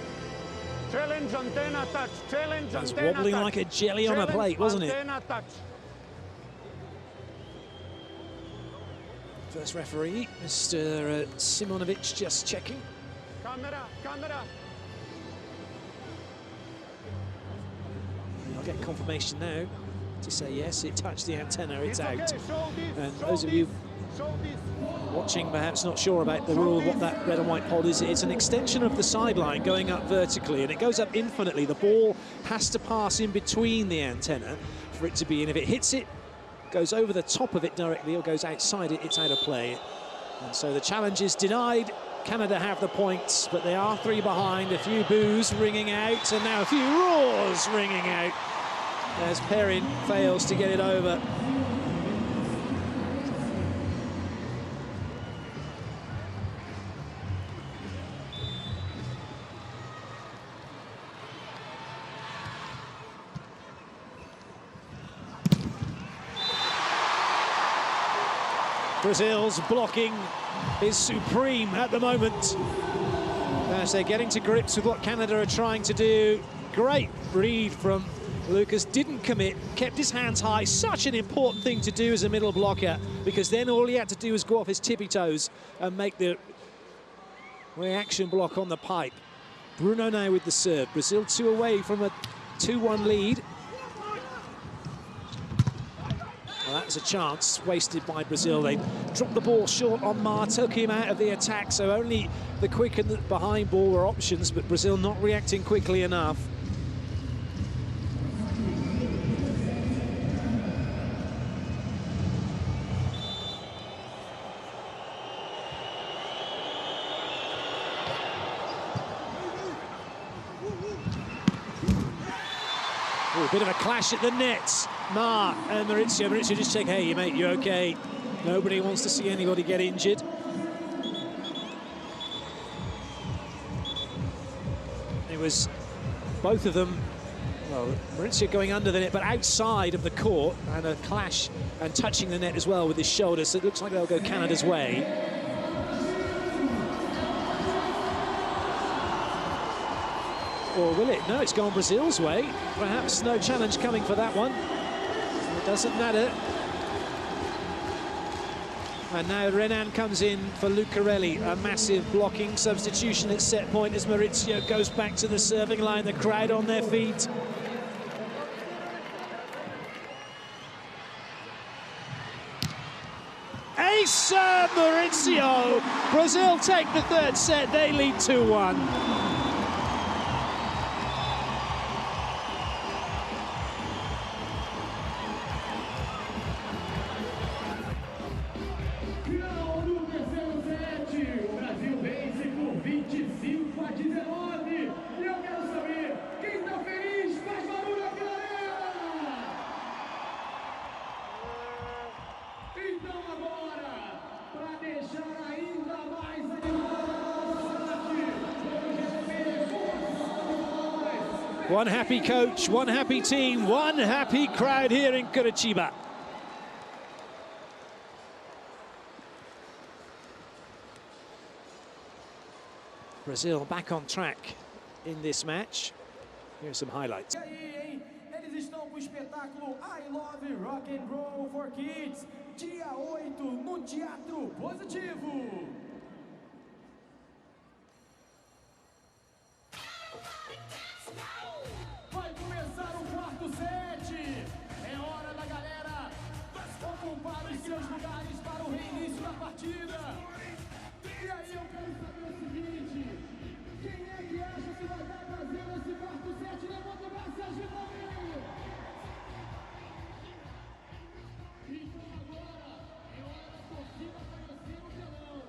Challenge antenna touch. Challenge That was antenna wobbling touch. like a jelly on a plate, wasn't it? Antenna touch. First referee, Mr. Simonovic, just checking. Camera, camera. I'll get confirmation now to say yes, it touched the antenna, it's Okay. out. Show this, And show those of this, you show this. watching, perhaps not sure about the rule of what that red and white pod is, it's an extension of the sideline going up vertically, and it goes up infinitely. The ball has to pass in between the antenna for it to be in. If it hits it, goes over the top of it directly or goes outside it, it's out of play. And so the challenge is denied. Canada have the points, but they are 3 behind. A few boos ringing out, and now a few roars ringing out as Perrin fails to get it over. Brazil's blocking is supreme at the moment as they're getting to grips with what Canada are trying to do. Great read from Lucas, didn't commit, kept his hands high. Such an important thing to do as a middle blocker, because then all he had to do was go off his tippy toes and make the reaction block on the pipe. Bruno now with the serve. Brazil 2 away from a 2-1 lead. Well, that was a chance wasted by Brazil. They dropped the ball short on Ma, took him out of the attack, so only the quick and the behind ball were options, but Brazil not reacting quickly enough. Oh, a bit of a clash at the nets. Ma and Maurizio. Maurizio just check, hey, mate, you okay? Nobody wants to see anybody get injured. It was both of them, well, Maurizio going under the net, but outside of the court, and a clash and touching the net as well with his shoulder, so it looks like they'll go Canada's way. Or will it? No, it's gone Brazil's way. Perhaps no challenge coming for that one. It doesn't matter. And now Renan comes in for Lucarelli. A massive blocking substitution at set point as Maurizio goes back to the serving line. The crowd on their feet. Ace Maurizio. Brazil take the third set. They lead 2-1. One happy coach, one happy team, one happy crowd here in Curitiba. Brazil back on track in this match. Here's some highlights. E aí, hein? Eles estão com o espetáculo I Love Rock and Roll for Kids, dia 8 no Teatro Positivo. Vai começar o quarto set. É hora da galera ocupar os seus lugares para o reinício da partida. E aí eu quero saber o seguinte: quem é que acha que vai dar prazer nesse quarto set? Levanta o braço e agita aí. Então agora é hora da torcida aparecer no telão.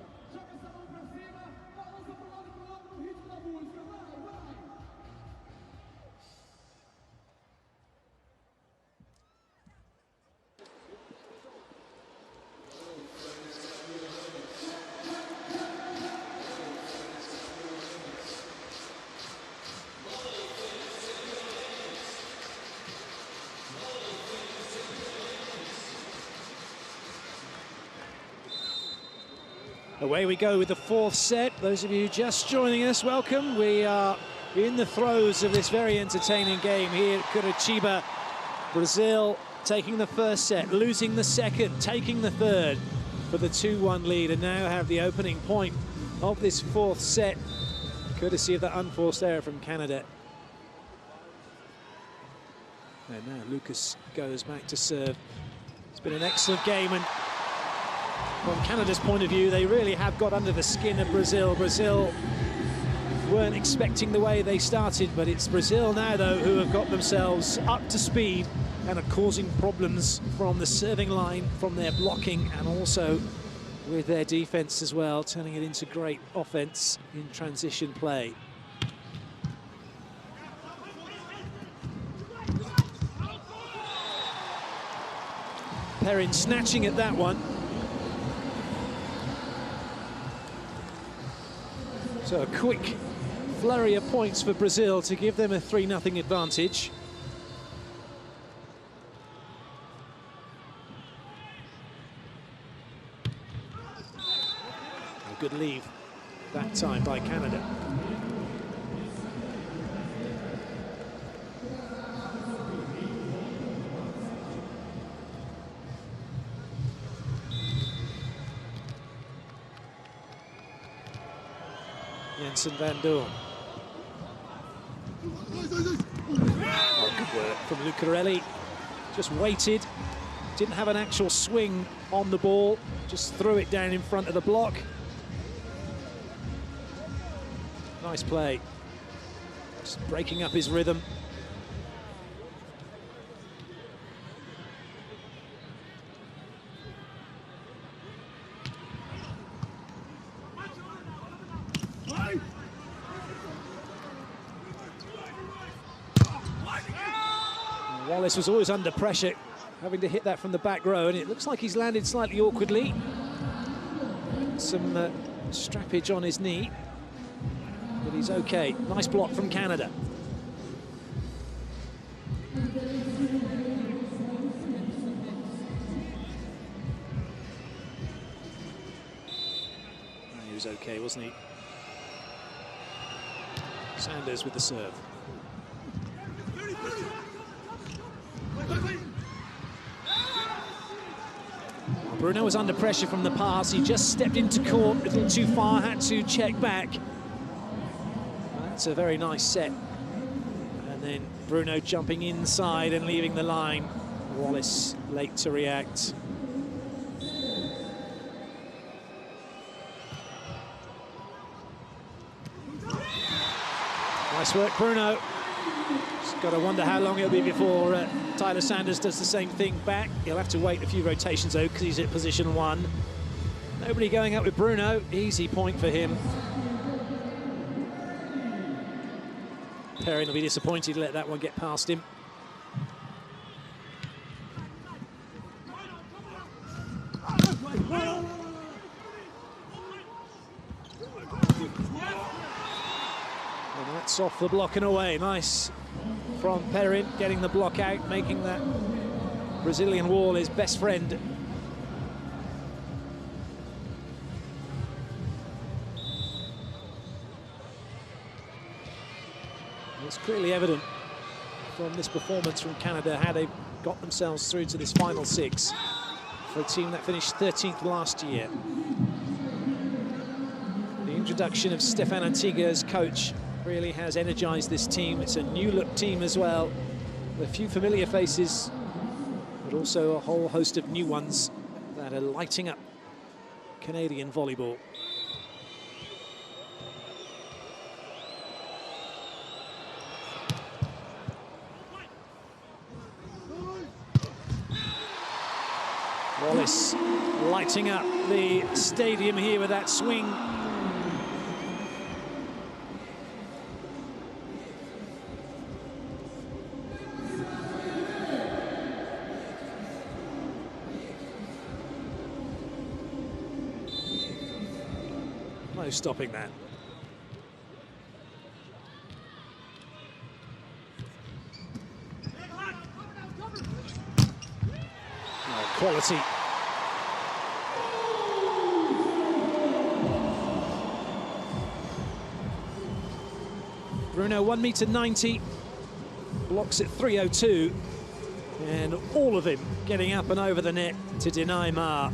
Away we go with the fourth set. Those of you just joining us, welcome. We are in the throes of this very entertaining game here at Curitiba. Brazil taking the first set, losing the second, taking the third for the 2-1 lead, and now have the opening point of this fourth set, courtesy of that unforced error from Canada. And now Lucas goes back to serve. It's been an excellent game, and from Canada's point of view, they really have got under the skin of Brazil. Brazil weren't expecting the way they started, but it's Brazil now, though, who have got themselves up to speed and are causing problems from the serving line, from their blocking, and also with their defense as well, turning it into great offense in transition play. Perrin snatching at that one. So a quick flurry of points for Brazil to give them a 3-0 advantage. A good leave that time by Canada. Jensen van Doorn. Oh, good work from Lucarelli. Just waited, didn't have an actual swing on the ball, just threw it down in front of the block. Nice play. Just breaking up his rhythm. Wallace was always under pressure, having to hit that from the back row, and it looks like he's landed slightly awkwardly. Some strappage on his knee, but he's okay. Nice block from Canada. He was okay, wasn't he? Sanders with the serve. Bruno was under pressure from the pass. He just stepped into court a little too far, had to check back. That's a very nice set. And then Bruno jumping inside and leaving the line. Wallace late to react. Nice work, Bruno. Just got to wonder how long it'll be before Tyler Sanders does the same thing back. He'll have to wait a few rotations, though, because he's at position 1. Nobody going up with Bruno. Easy point for him. Perrin will be disappointed to let that one get past him. And that's off the block and away. Nice from Perrin, getting the block out, making that Brazilian wall his best friend. It's clearly evident from this performance from Canada how they've got themselves through to this final 6 for a team that finished 13th last year. The introduction of Stefan Antiga as coach really has energized this team. It's a new look team as well, with a few familiar faces, but also a whole host of new ones that are lighting up Canadian volleyball. Wallace lighting up the stadium here with that swing. No stopping that. Oh, quality. Bruno, 1.90 m, blocks at 3.02, and all of him getting up and over the net to deny Ma.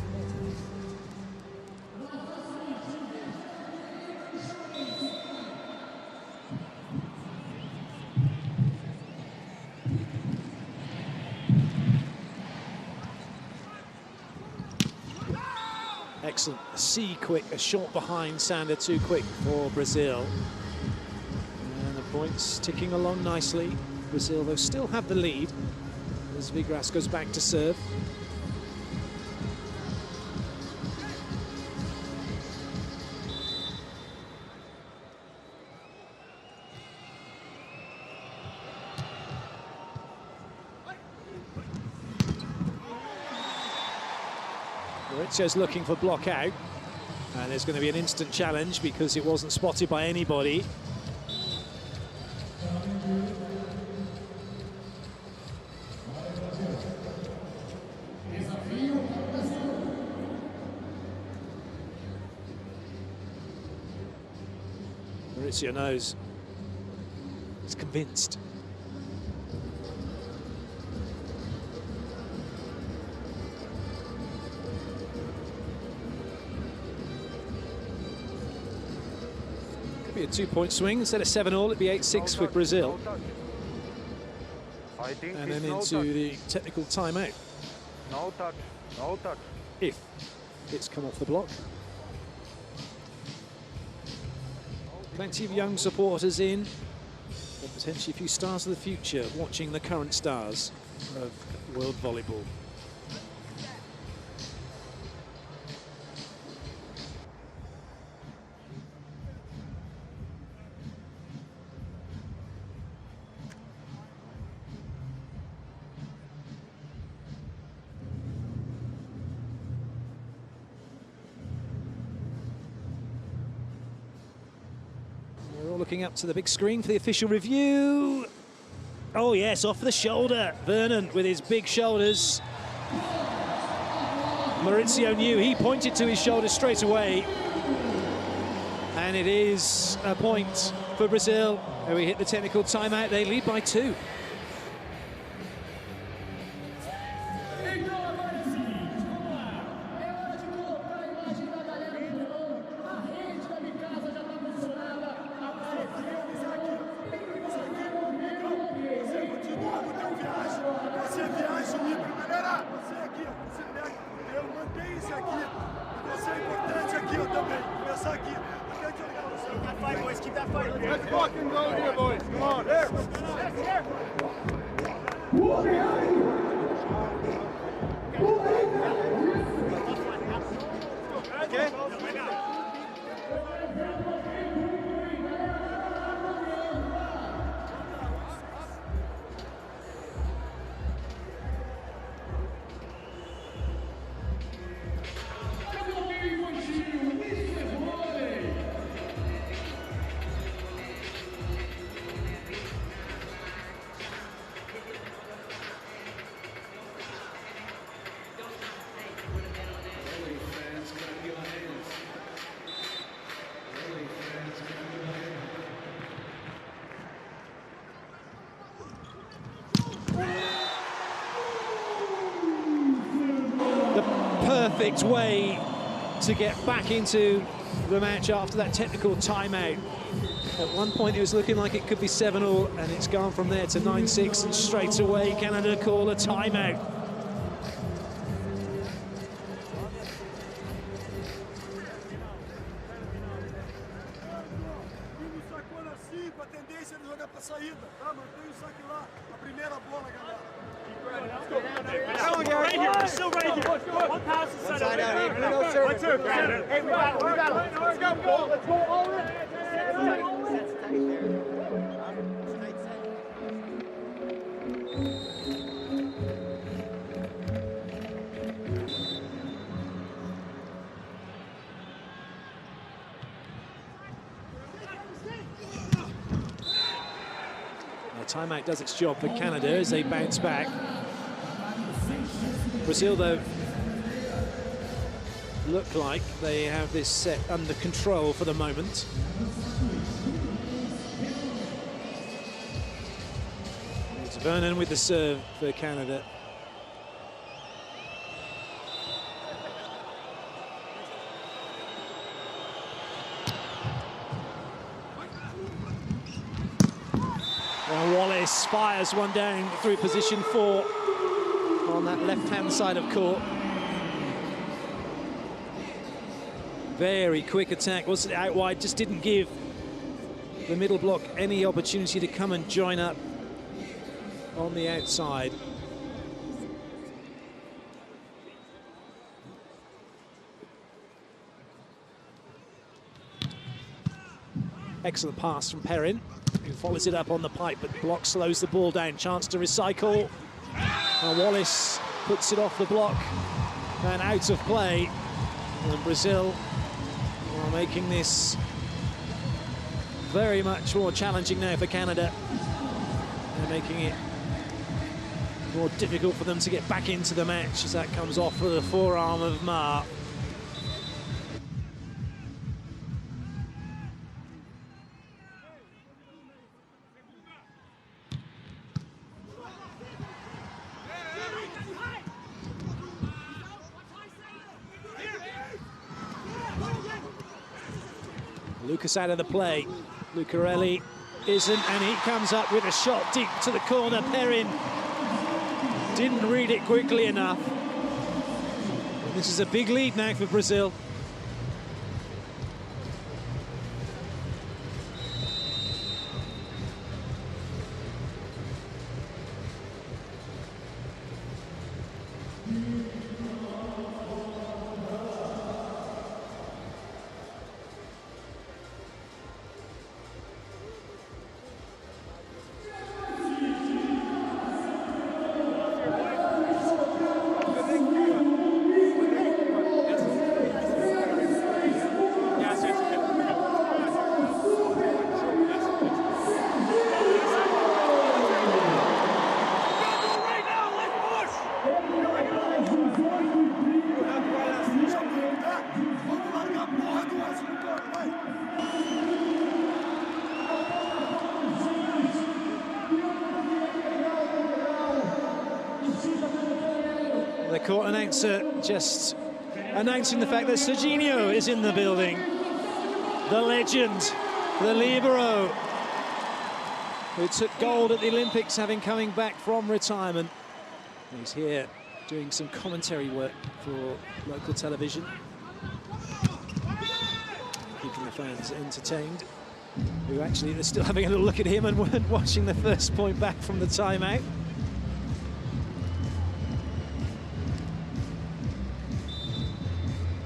Excellent. C quick, a short behind Sander, too quick for Brazil. And the points ticking along nicely. Brazil, though, still have the lead as Vigras goes back to serve. Maurizio's looking for block out, and there's going to be an instant challenge because it wasn't spotted by anybody. Maurizio knows. He's convinced. A 2-point swing. Instead of 7-all, it'd be 8-6 with Brazil. And then into the technical timeout. No touch, no touch. If it's come off the block. Plenty of young supporters in, and potentially a few stars of the future watching the current stars of world volleyball. Looking up to the big screen for the official review. Oh yes, off the shoulder. Vernon with his big shoulders. Maurizio knew, he pointed to his shoulder straight away. And it is a point for Brazil. And we hit the technical timeout, they lead by 2. Perfect way to get back into the match after that technical timeout. At one point it was looking like it could be 7-all, and it's gone from there to 9-6, and straight away Canada call a timeout. Timeout does its job for Canada as they bounce back. Brazil, though, look like they have this set under control for the moment. Vernon with the serve for Canada. Well, Wallace fires one down through position 4 on that left-hand side of court. Very quick attack, wasn't it out wide, just didn't give the middle block any opportunity to come and join up on the outside. Excellent pass from Perrin, who follows it up on the pipe, but the block slows the ball down. Chance to recycle. Now Wallace puts it off the block and out of play. And Brazil are making this very much more challenging now for Canada. They're making it more difficult for them to get back into the match as that comes off with the forearm of Ma. Lucas out of the play. Lucarelli isn't, and he comes up with a shot deep to the corner. Perrin didn't read it quickly enough. And this is a big lead now for Brazil. The court announcer just announcing the fact that Serginho is in the building. The legend, the libero, who took gold at the Olympics, having coming back from retirement. He's here doing some commentary work for local television, keeping the fans entertained, who actually are still having a little look at him and weren't watching the first point back from the timeout.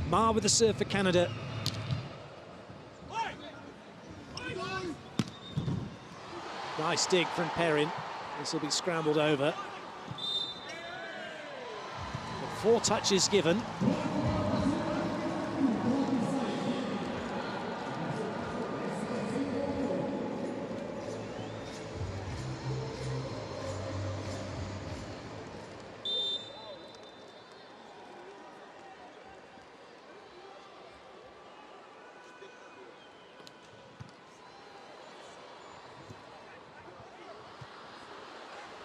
Ma with the serve for Canada. Nice dig from Perrin. This will be scrambled over. But 4 touches given.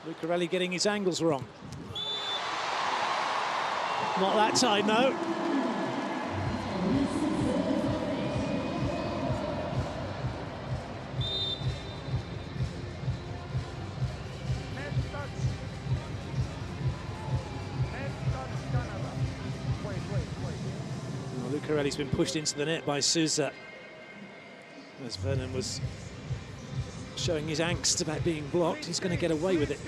Lucarelli getting his angles wrong. Not that time, though. Lucarelli's been pushed into the net by Sousa, as Vernon was showing his angst about being blocked. He's going to get away with it.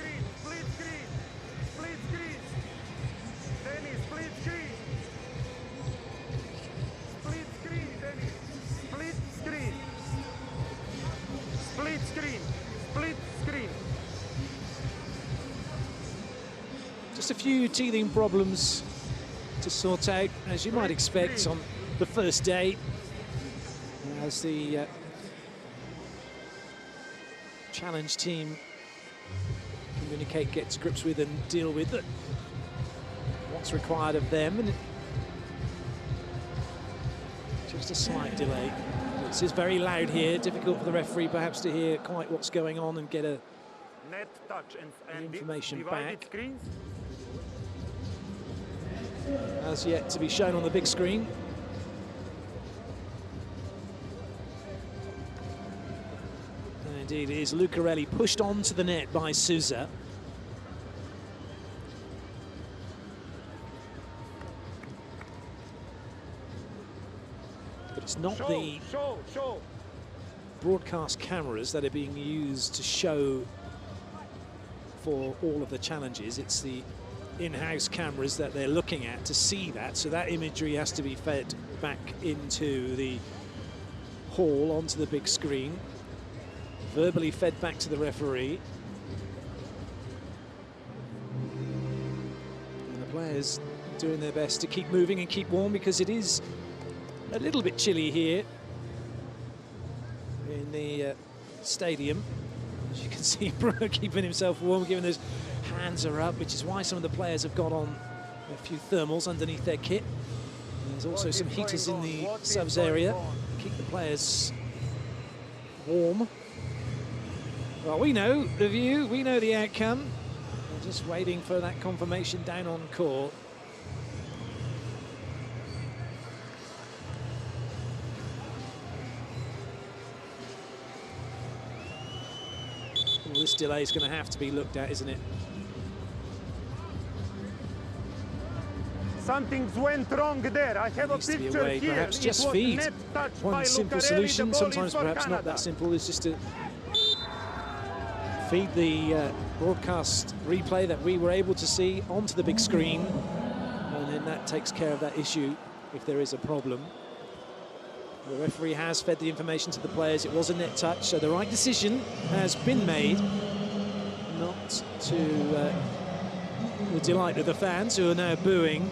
Just a few teething problems to sort out, as you might expect on the first day, as the challenge team communicate, get to grips with and deal with it. What's required of them, and just a slight delay. This is very loud here, difficult for the referee perhaps to hear quite what's going on and get a net touch and information divided back. screens. As yet to be shown on the big screen. And indeed, it is Lucarelli pushed onto the net by Souza. But it's not the broadcast cameras that are being used to show for all of the challenges. It's the in-house cameras that they're looking at to see that. So that imagery has to be fed back into the hall onto the big screen, verbally fed back to the referee. And the players doing their best to keep moving and keep warm, because it is a little bit chilly here in the stadium. As you can see, Bruno keeping himself warm, given his hands are up, which is why some of the players have got on a few thermals underneath their kit. And there's also some heaters in the subs area to keep the players warm. Well, we know the view, we know the outcome. We're just waiting for that confirmation down on court. Well, this delay is going to have to be looked at, isn't it? Something's went wrong there. I have a picture here. Perhaps just feed. One simple solution, sometimes perhaps not that simple, is just to feed the broadcast replay that we were able to see onto the big screen, and then that takes care of that issue if there is a problem. The referee has fed the information to the players. It was a net touch, so the right decision has been made, not to the delight of the fans, who are now booing.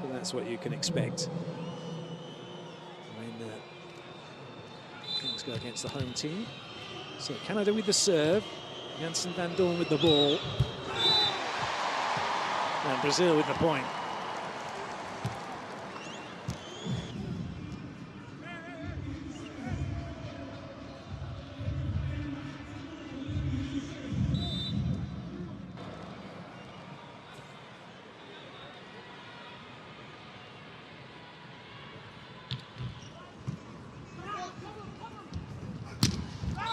But that's what you can expect when things go against the home team. So Canada with the serve, Janssen van Doorn with the ball, and Brazil with the point.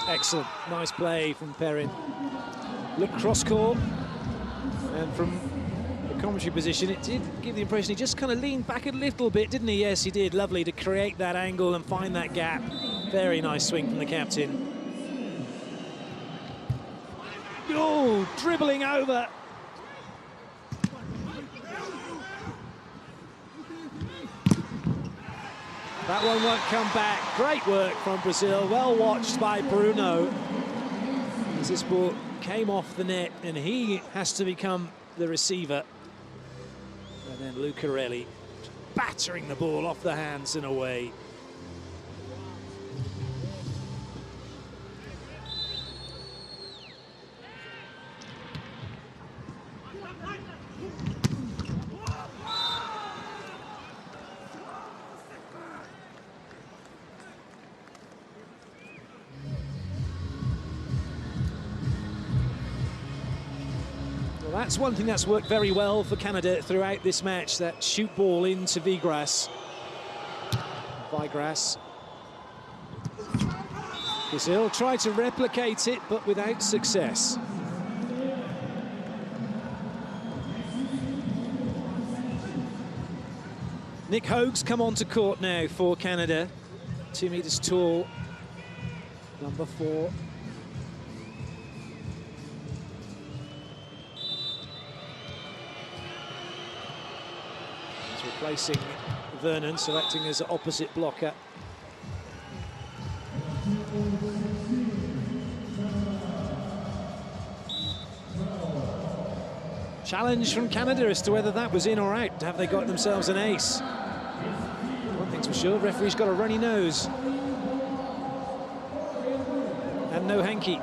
Excellent, nice play from Perrin. Looked cross-court, and from the commentary position, it did give the impression he just kind of leaned back a little bit, didn't he? Yes, he did. Lovely to create that angle and find that gap. Very nice swing from the captain. Oh, dribbling over. That one won't come back. Great work from Brazil. Well watched by Bruno. As this ball came off the net, and he has to become the receiver. And then Lucarelli battering the ball off the hands and away. That's one thing that's worked very well for Canada throughout this match, that shoot ball into Vigras. Brazil tried to replicate it, but without success. Nick Hogue's come onto court now for Canada. 2 meters tall, number 4. Replacing Vernon, so acting as an opposite blocker. Challenge from Canada as to whether that was in or out. Have they got themselves an ace? One thing's for sure, referee's got a runny nose. And no hanky.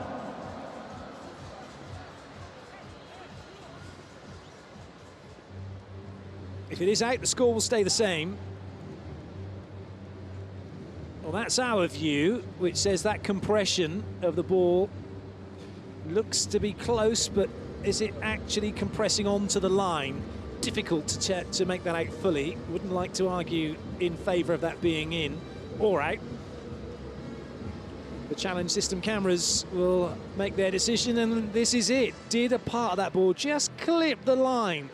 If it is out, the score will stay the same. Well, that's our view, which says that compression of the ball Looks to be close, but is it actually compressing onto the line? Difficult to make that out fully. Wouldn't like to argue in favour of that being in or out. The challenge system cameras will make their decision, and this is it. Did a part of that ball just clip the line?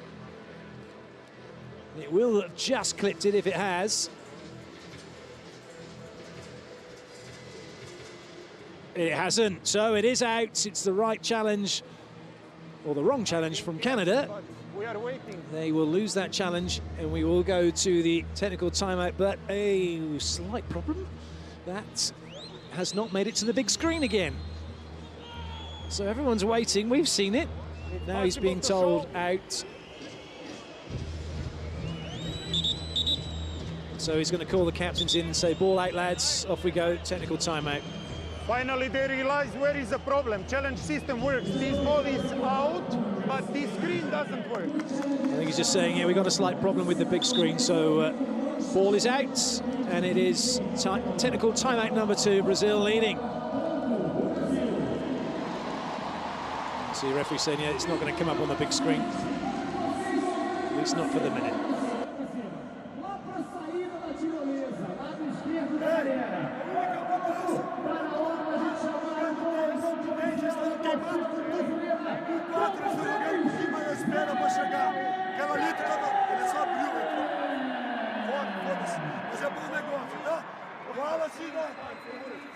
It will have just clipped it if it has. It hasn't, so it is out. It's the right challenge, or the wrong challenge from Canada. We are waiting. They will lose that challenge, and we will go to the technical timeout, but a slight problem. That has not made it to the big screen again. So everyone's waiting. We've seen it. Now he's being told out. So he's going to call the captains in and say, ball out, lads. Off we go, technical timeout. Finally, they realize where is the problem. Challenge system works. This ball is out, but this screen doesn't work. I think he's just saying, yeah, we got a slight problem with the big screen. So ball is out, and it is technical timeout number 2, Brazil leading. See the referee saying, yeah, it's not going to come up on the big screen. At least not for the minute.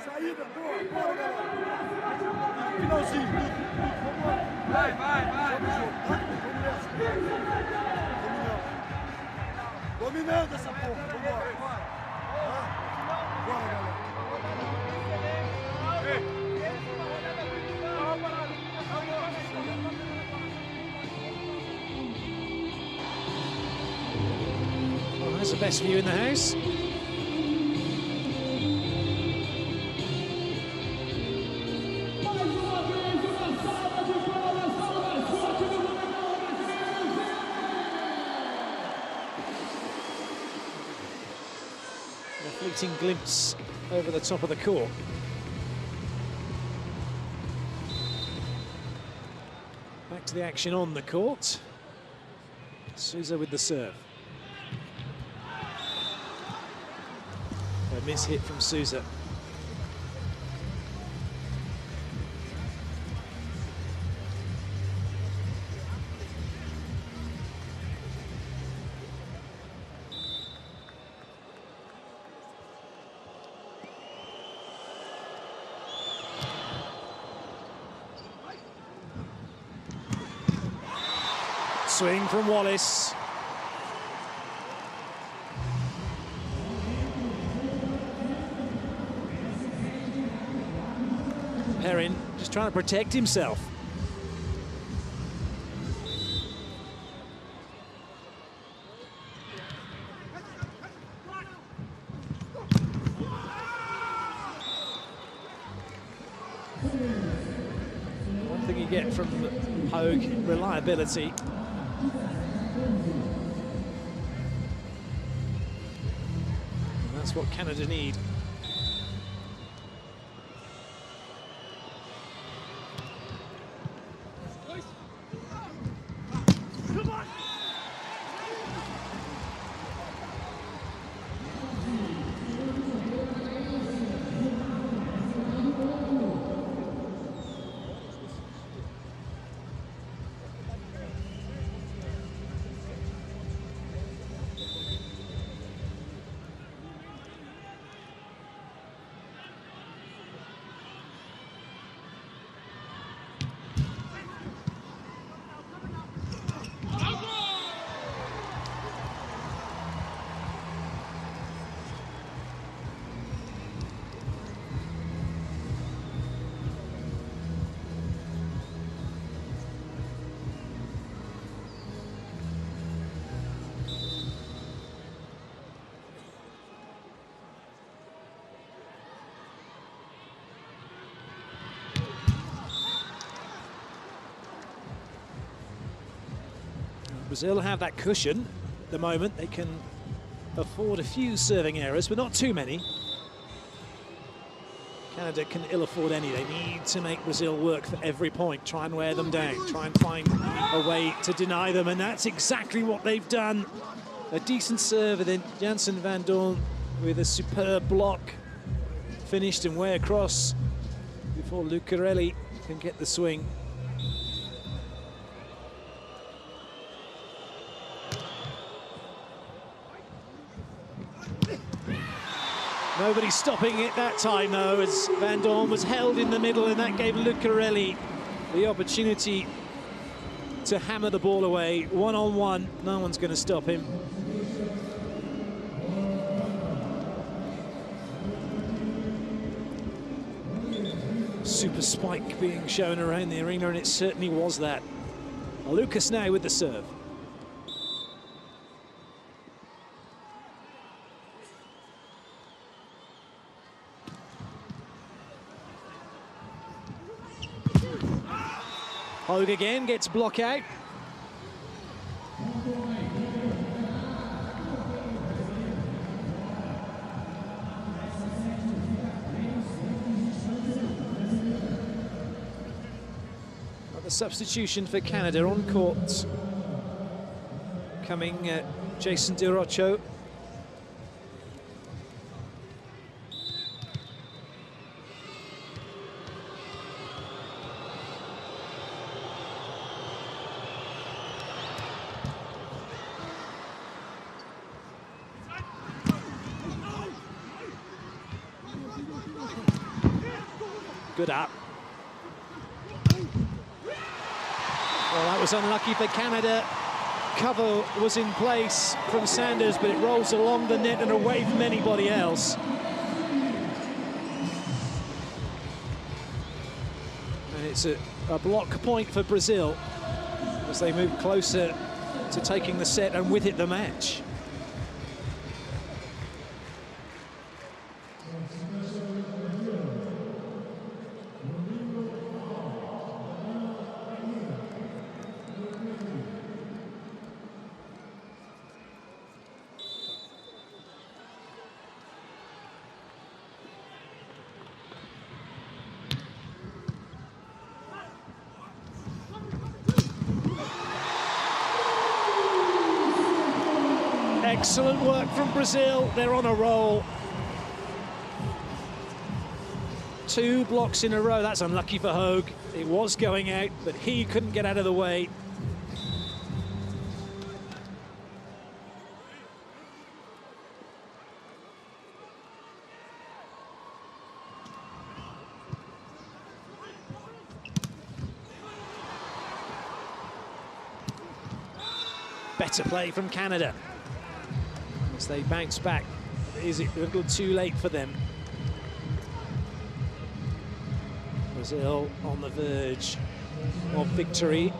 Saída, boa, bora, galera. Finalzinho, vai. Vamos nessa. Dominando essa porra, vambora. Bora, galera. Well, that's the best view in the house. A fleeting glimpse over the top of the court. Back to the action on the court. Souza with the serve. A miss hit from Souza. Swing from Wallace. Perrin just trying to protect himself. One thing you get from Hogue, reliability. That's what Canada need. Brazil have that cushion at the moment. They can afford a few serving errors, but not too many. Canada can ill afford any. They need to make Brazil work for every point, try and wear them down, try and find a way to deny them, and that's exactly what they've done. A decent serve, and then Jansen van Doorn with a superb block. Finished and way across before Lucarelli can get the swing. Nobody stopping it that time, though, as Van Doorn was held in the middle, and that gave Lucarelli the opportunity to hammer the ball away. One-on-one, no one's going to stop him. Super spike being shown around the arena, and it certainly was that. Lucas now with the serve. Hogue again gets block out. The substitution for Canada on court. Coming Jason De Rocho. Good up. Well, that was unlucky for Canada. Cover was in place from Sanders, but it rolls along the net and away from anybody else. And it's a block point for Brazil as they move closer to taking the set and with it the match. Excellent work from Brazil. They're on a roll. 2 blocks in a row. That's unlucky for Hogue. It was going out, but he couldn't get out of the way. Better play from Canada as they bounce back. Is it a little too late for them? Brazil on the verge of victory.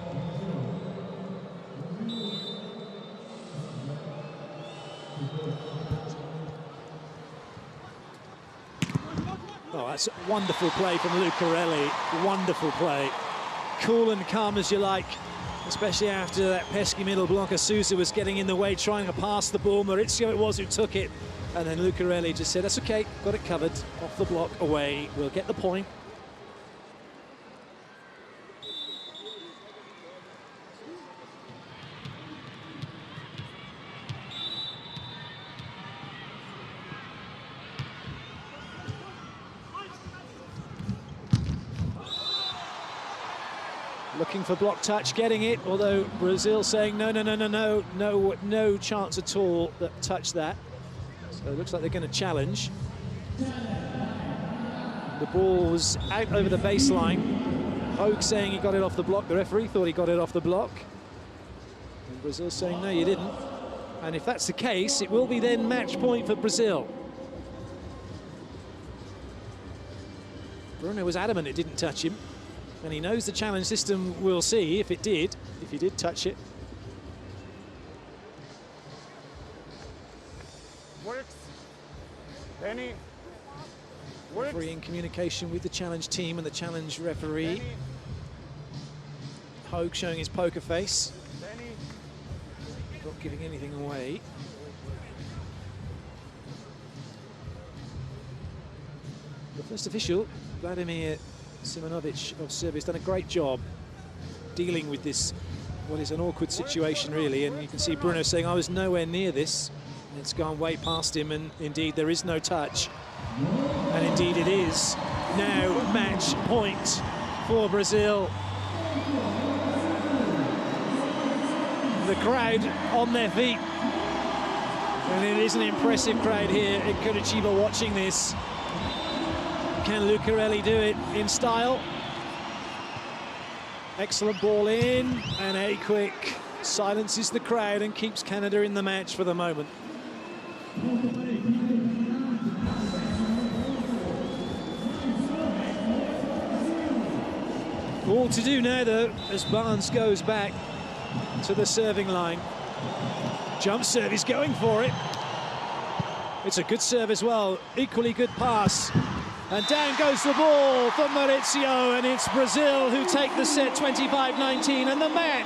Oh, that's wonderful play from Lucarelli. Wonderful play. Cool and calm as you like, especially after that pesky middle blocker. Sousa was getting in the way, trying to pass the ball. Maurizio it was who took it. And then Lucarelli just said, that's okay, got it covered. Off the block, away, we'll get the point. Looking for block touch, getting it, although Brazil saying no chance at all that touch that. So it looks like they're going to challenge. The ball was out over the baseline. Hogue saying he got it off the block. The referee thought he got it off the block. And Brazil saying, no, you didn't. And if that's the case, it will be then match point for Brazil. Bruno was adamant it didn't touch him. And he knows the challenge system will see if it did, if he did touch it. Works. Danny. Works. Referee in communication with the challenge team and the challenge referee. Danny. Hogue showing his poker face. Danny. Not giving anything away. The first official, Vladimir Simonovic of Serbia, has done a great job dealing with this, what is an awkward situation really, and you can see Bruno saying, I was nowhere near this. It's gone way past him, and indeed there is no touch. And indeed it is now match point for Brazil. The crowd on their feet. And it is an impressive crowd here in Curitiba watching this. Can Lucarelli do it in style? Excellent ball in, and A quick silences the crowd and keeps Canada in the match for the moment. All to do now though, as Barnes goes back to the serving line. Jump serve, he's going for it. It's a good serve as well, equally good pass. And down goes the ball for Maurizio, and it's Brazil who take the set 25-19, and the match